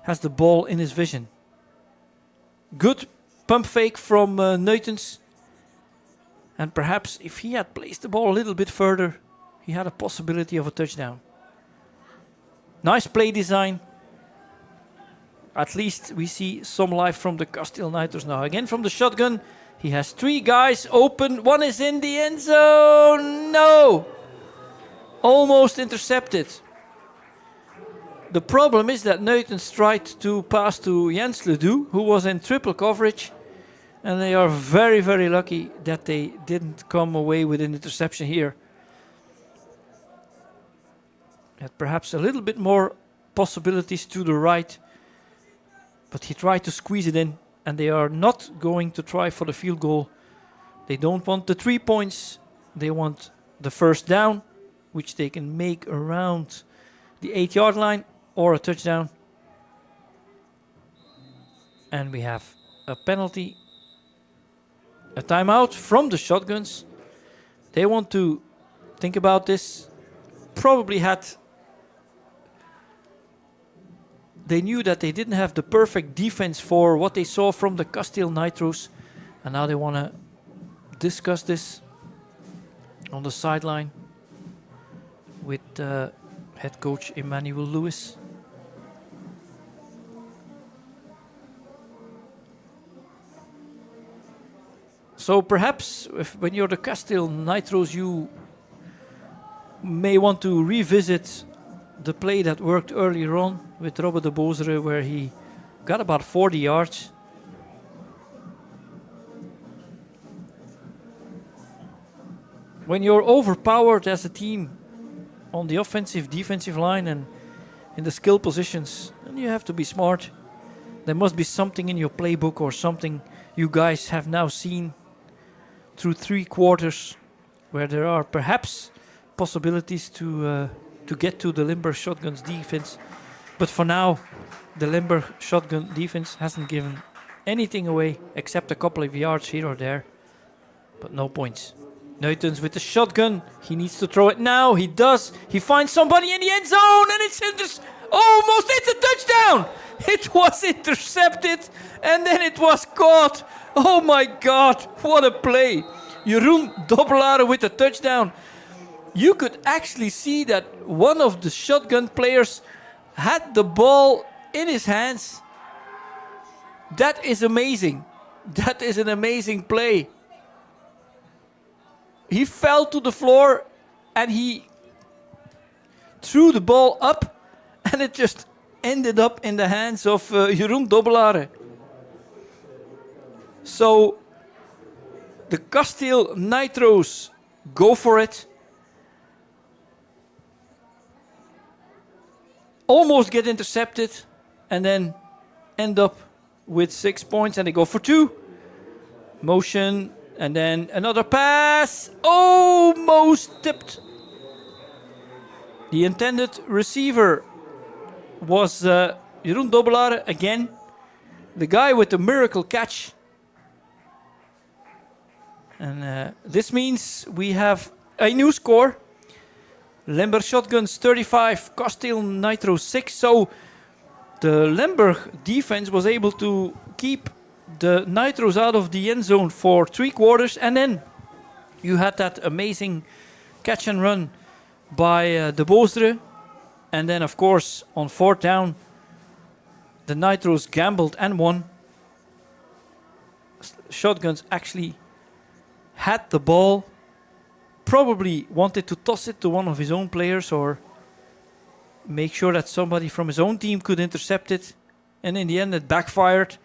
has the ball in his vision. Good pump fake from Neutens. And perhaps if he had placed the ball a little bit further, he had a possibility of a touchdown. Nice play design. At least we see some life from the Kasteel Nitros now. Again from the shotgun. He has 3 guys open. One is in the end zone. No! Almost intercepted. The problem is that Neutens tried to pass to Jens Ledoux, who was in triple coverage. And they are very, very lucky that they didn't come away with an interception here. Had perhaps a little bit more possibilities to the right. But he tried to squeeze it in. And they are not going to try for the field goal. They don't want the 3 points. They want the 1st down, which they can make around the 8-yard line, or a touchdown. And we have a penalty. A timeout from the Shotguns. They want to think about this. Probably they knew that they didn't have the perfect defense for what they saw from the Kasteel Nitros. And now they want to discuss this on the sideline with head coach Emmanuel Lewis. So perhaps when you're the Kasteel Nitros, you may want to revisit the play that worked earlier on with Robbe de Bozere, where he got about 40 yards. When you're overpowered as a team, on the offensive, defensive line and in the skill positions. And you have to be smart. There must be something in your playbook or something you guys have now seen through 3 quarters where there are perhaps possibilities to get to the Limburg Shotguns defense. But for now, the Limburg Shotgun defense hasn't given anything away except a couple of yards here or there. But no points. Nuytens with the shotgun. He needs to throw it now. He does. He finds somebody in the end zone and it's almost it's a touchdown. It was intercepted and then it was caught. Oh my God, what a play. Jeroen Dobbelare with a touchdown. You could actually see that one of the shotgun players had the ball in his hands. That is amazing. That is an amazing play. He fell to the floor and he threw the ball up and it just ended up in the hands of Jeroen Dobbelare. So the Kasteel Nitros go for it. Almost get intercepted and then end up with 6 points and they go for 2. Motion and then another pass. Almost tipped. The intended receiver was Jeroen Dobbelare again. The guy with the miracle catch. And this means we have a new score. Limburg Shotguns 35, Kasteel Nitro 6. So the Limburg defense was able to keep the Nitros out of the end zone for 3 quarters. And then you had that amazing catch and run by De Boosdere. And then, of course, on 4th down, the Nitros gambled and won. Shotguns actually had the ball, probably wanted to toss it to one of his own players or make sure that somebody from his own team could intercept it. And in the end, it backfired.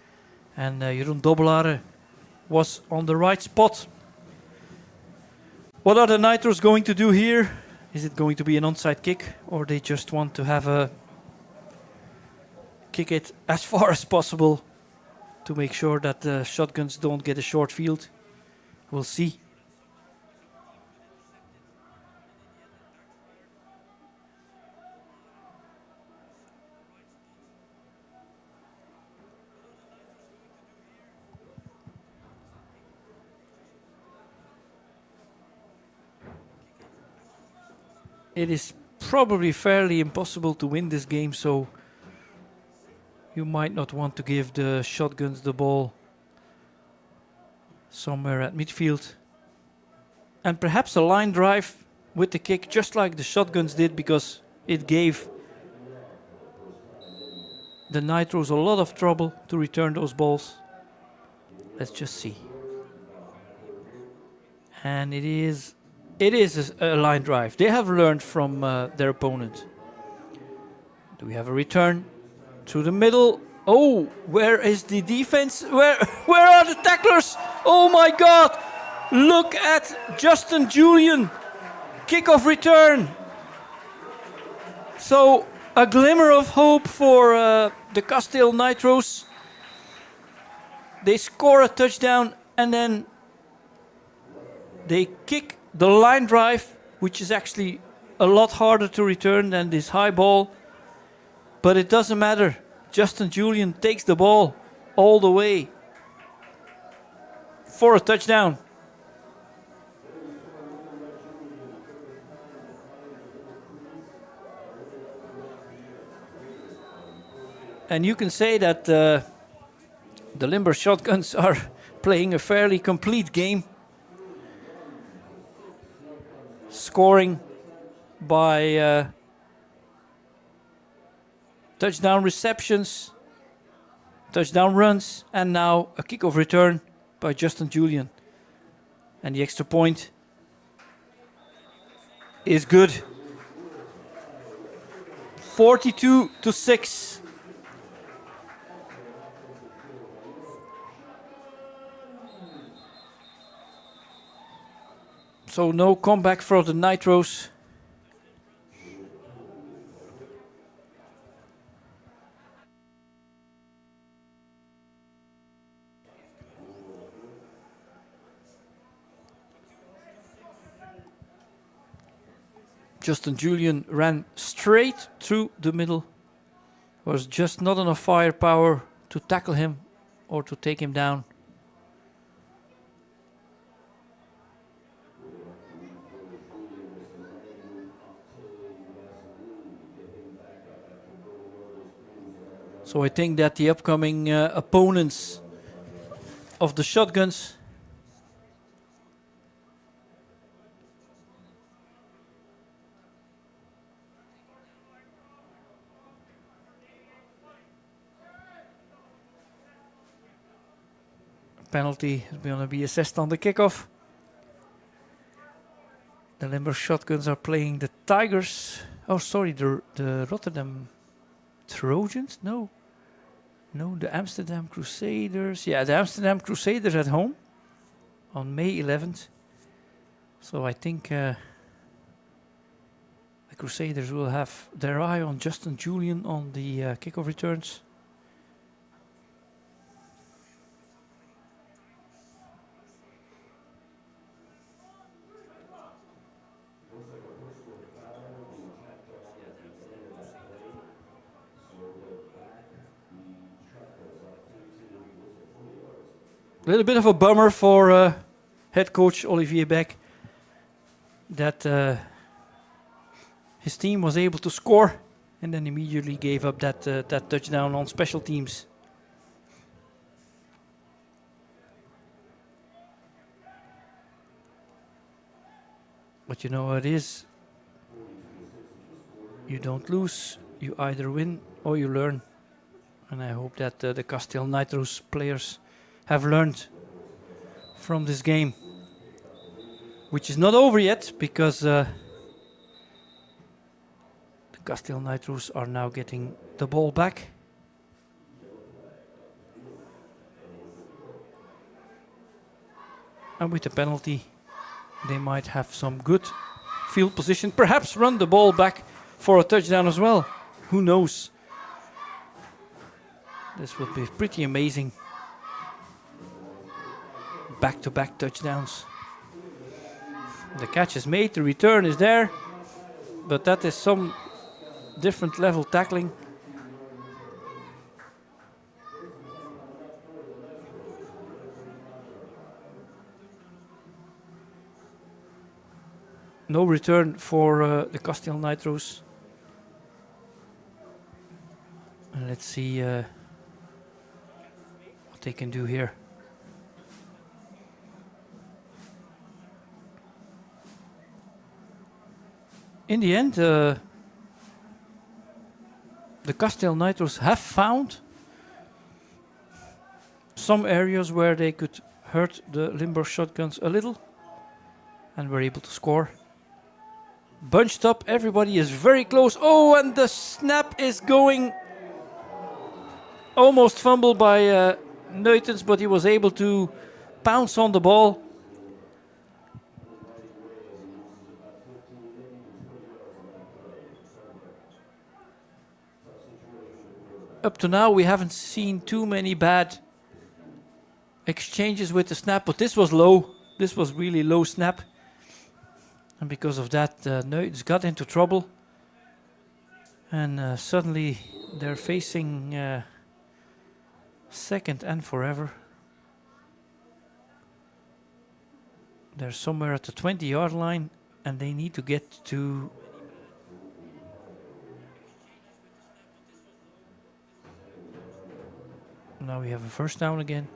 And Jeroen Dobbelare was on the right spot. What are the Nitros going to do here? Is it going to be an onside kick? Or they just want to have a kick it as far as possible to make sure that the Shotguns don't get a short field? We'll see. It is probably fairly impossible to win this game, so you might not want to give the Shotguns the ball somewhere at midfield. And perhaps a line drive with the kick, just like the Shotguns did, because it gave the Nitros a lot of trouble to return those balls. Let's just see. And it is a line drive. They have learned from their opponent. Do we have a return through the middle? Oh, where is the defense? Where are the tacklers? Oh my God! Look at Justin Julian. Kickoff return. So a glimmer of hope for the Kasteel Nitros. They score a touchdown and then they kick the line drive, which is actually a lot harder to return than this high ball. But it doesn't matter. Justin Julian takes the ball all the way for a touchdown. And you can say that the Limburg Shotguns are playing a fairly complete game. Scoring by touchdown receptions, touchdown runs, and now a kickoff return by Justin Julian. And the extra point is good. 42-6. So no comeback for the Nitros. Justin Julian ran straight through the middle. Was just not enough firepower to tackle him or to take him down. So I think that the upcoming opponents of the shotguns penalty is going to be assessed on the kickoff. The Limburg Shotguns are playing the Tigers. Oh, sorry, the Rotterdam Trojans? No, the Amsterdam Crusaders. Yeah, the Amsterdam Crusaders at home on May 11th. So I think the Crusaders will have their eye on Justin Julian on the kickoff returns. A little bit of a bummer for head coach Olivier Beck that his team was able to score and then immediately gave up that touchdown on special teams. But you know how it is. You don't lose, you either win or you learn. And I hope that the Kasteel Nitro's players have learned from this game, which is not over yet because the Kasteel Nitros are now getting the ball back. And with the penalty, they might have some good field position, perhaps run the ball back for a touchdown as well. Who knows? This would be pretty amazing. Back-to-back touchdowns. The catch is made, the return is there, but that is some different level tackling. No return for the Kasteel Nitros. And let's see what they can do here. In the end, the Kasteel Nitros have found some areas where they could hurt the Limburg Shotguns a little and were able to score. Bunched up, everybody is very close. Oh, and the snap is going. Almost fumbled by Neutens, but he was able to pounce on the ball. Up to now, we haven't seen too many bad exchanges with the snap, but this was low. This was really low snap. And because of that, Neutens got into trouble. And suddenly, they're facing second and forever. They're somewhere at the 20-yard line, and they need to get to... Now we have a first down again.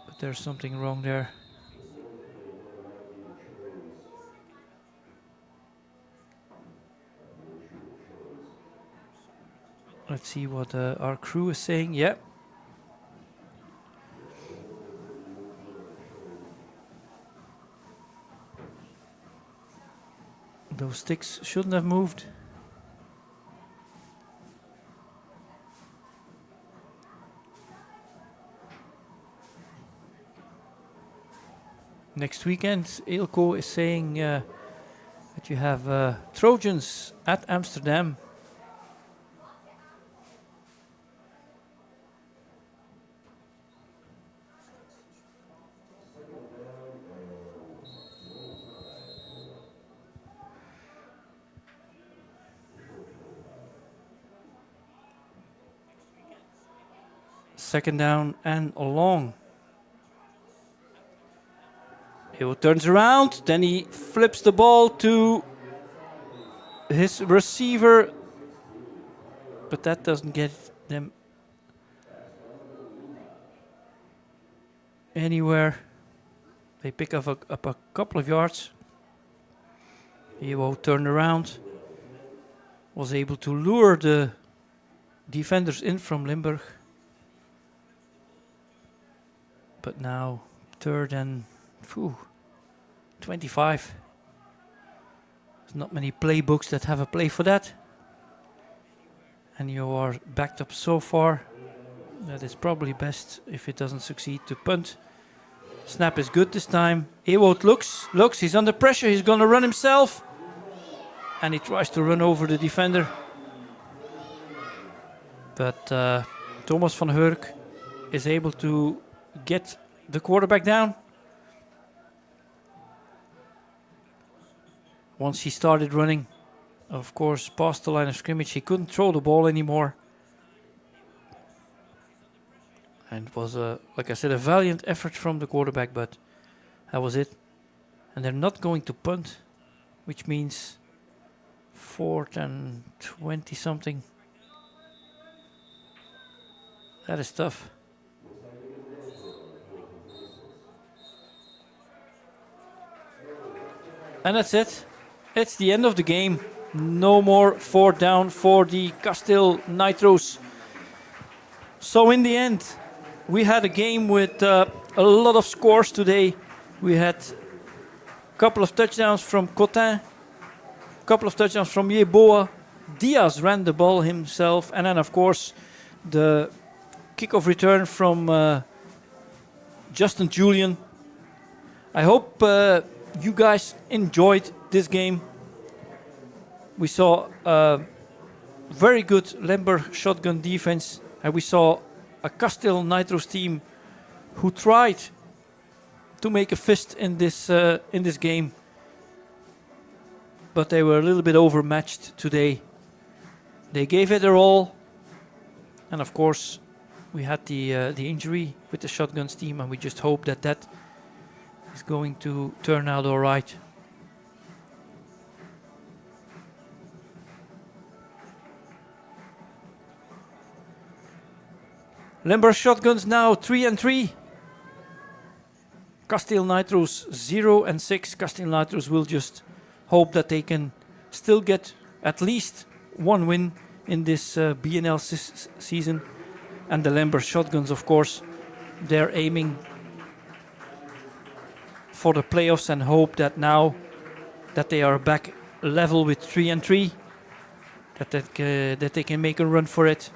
But there's something wrong there. Let's see what our crew is saying. Yeah. Those sticks shouldn't have moved. Next weekend, Eelco is saying that you have Trojans at Amsterdam. second down and long. He turns around, then he flips the ball to his receiver, but that doesn't get them anywhere. They pick up a couple of yards. Ewo turned around, was able to lure the defenders in from Limburg. But now third and 25. There's not many playbooks that have a play for that. And you are backed up so far that it's probably best, if it doesn't succeed, to punt. Snap is good this time. Ewout looks, he's under pressure, he's gonna run himself. And he tries to run over the defender. But Thomas van Hurk is able to get the quarterback down. Once he started running, of course, past the line of scrimmage, he couldn't throw the ball anymore. And it was, like I said, a valiant effort from the quarterback, but that was it. And they're not going to punt, which means 4th and 20 something. That is tough. And that's it. It's the end of the game. No more 4th down for the Kasteel Nitros. So in the end, we had a game with a lot of scores today. We had a couple of touchdowns from Cotin, a couple of touchdowns from Yeboah. Diaz ran the ball himself, and then of course the kickoff return from Justin Julian. I hope you guys enjoyed this game. We saw a very good Limburg shotgun defense, and we saw a Kasteel Nitros team who tried to make a fist in this game, but they were a little bit overmatched today. They gave it their all, and of course we had the injury with the shotguns team, and we just hope that that is going to turn out all right. Limburg shotguns now 3-3. Kasteel Nitros 0-6. Kasteel Nitros will just hope that they can still get at least one win in this BNL season. And the Limburg shotguns, of course, they're aiming for the playoffs and hope that now that they are back level with 3-3, that they can make a run for it.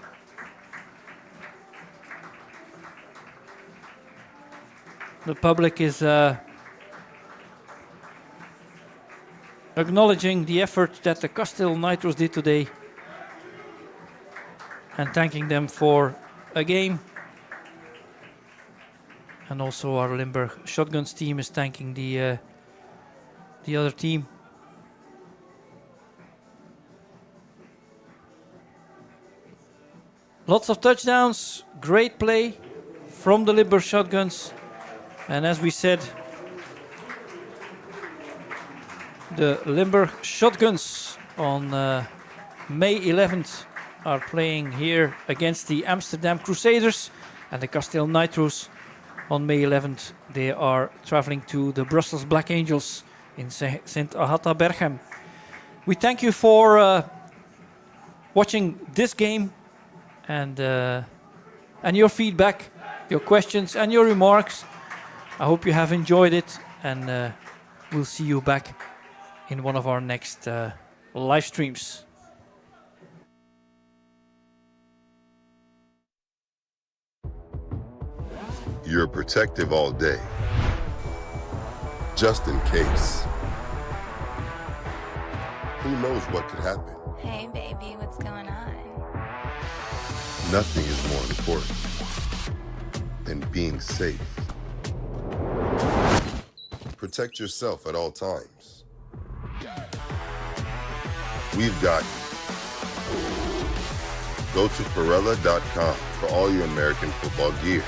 The public is acknowledging the effort that the Kasteel Nitros did today and thanking them for a game. And also our Limburg Shotguns team is thanking the other team. Lots of touchdowns, great play from the Limburg Shotguns. And as we said, the Limburg Shotguns on May 11th are playing here against the Amsterdam Crusaders, and the Kasteel Nitros on May 11th, they are traveling to the Brussels Black Angels in Sint Agatha Berchem. We thank you for watching this game and your feedback, your questions and your remarks. I hope you have enjoyed it, and we'll see you back in one of our next live streams. You're protective all day, just in case. Who knows what could happen? Hey, baby, what's going on? Nothing is more important than being safe. Protect yourself at all times. We've got you. Go to Perella.com for all your American football gear.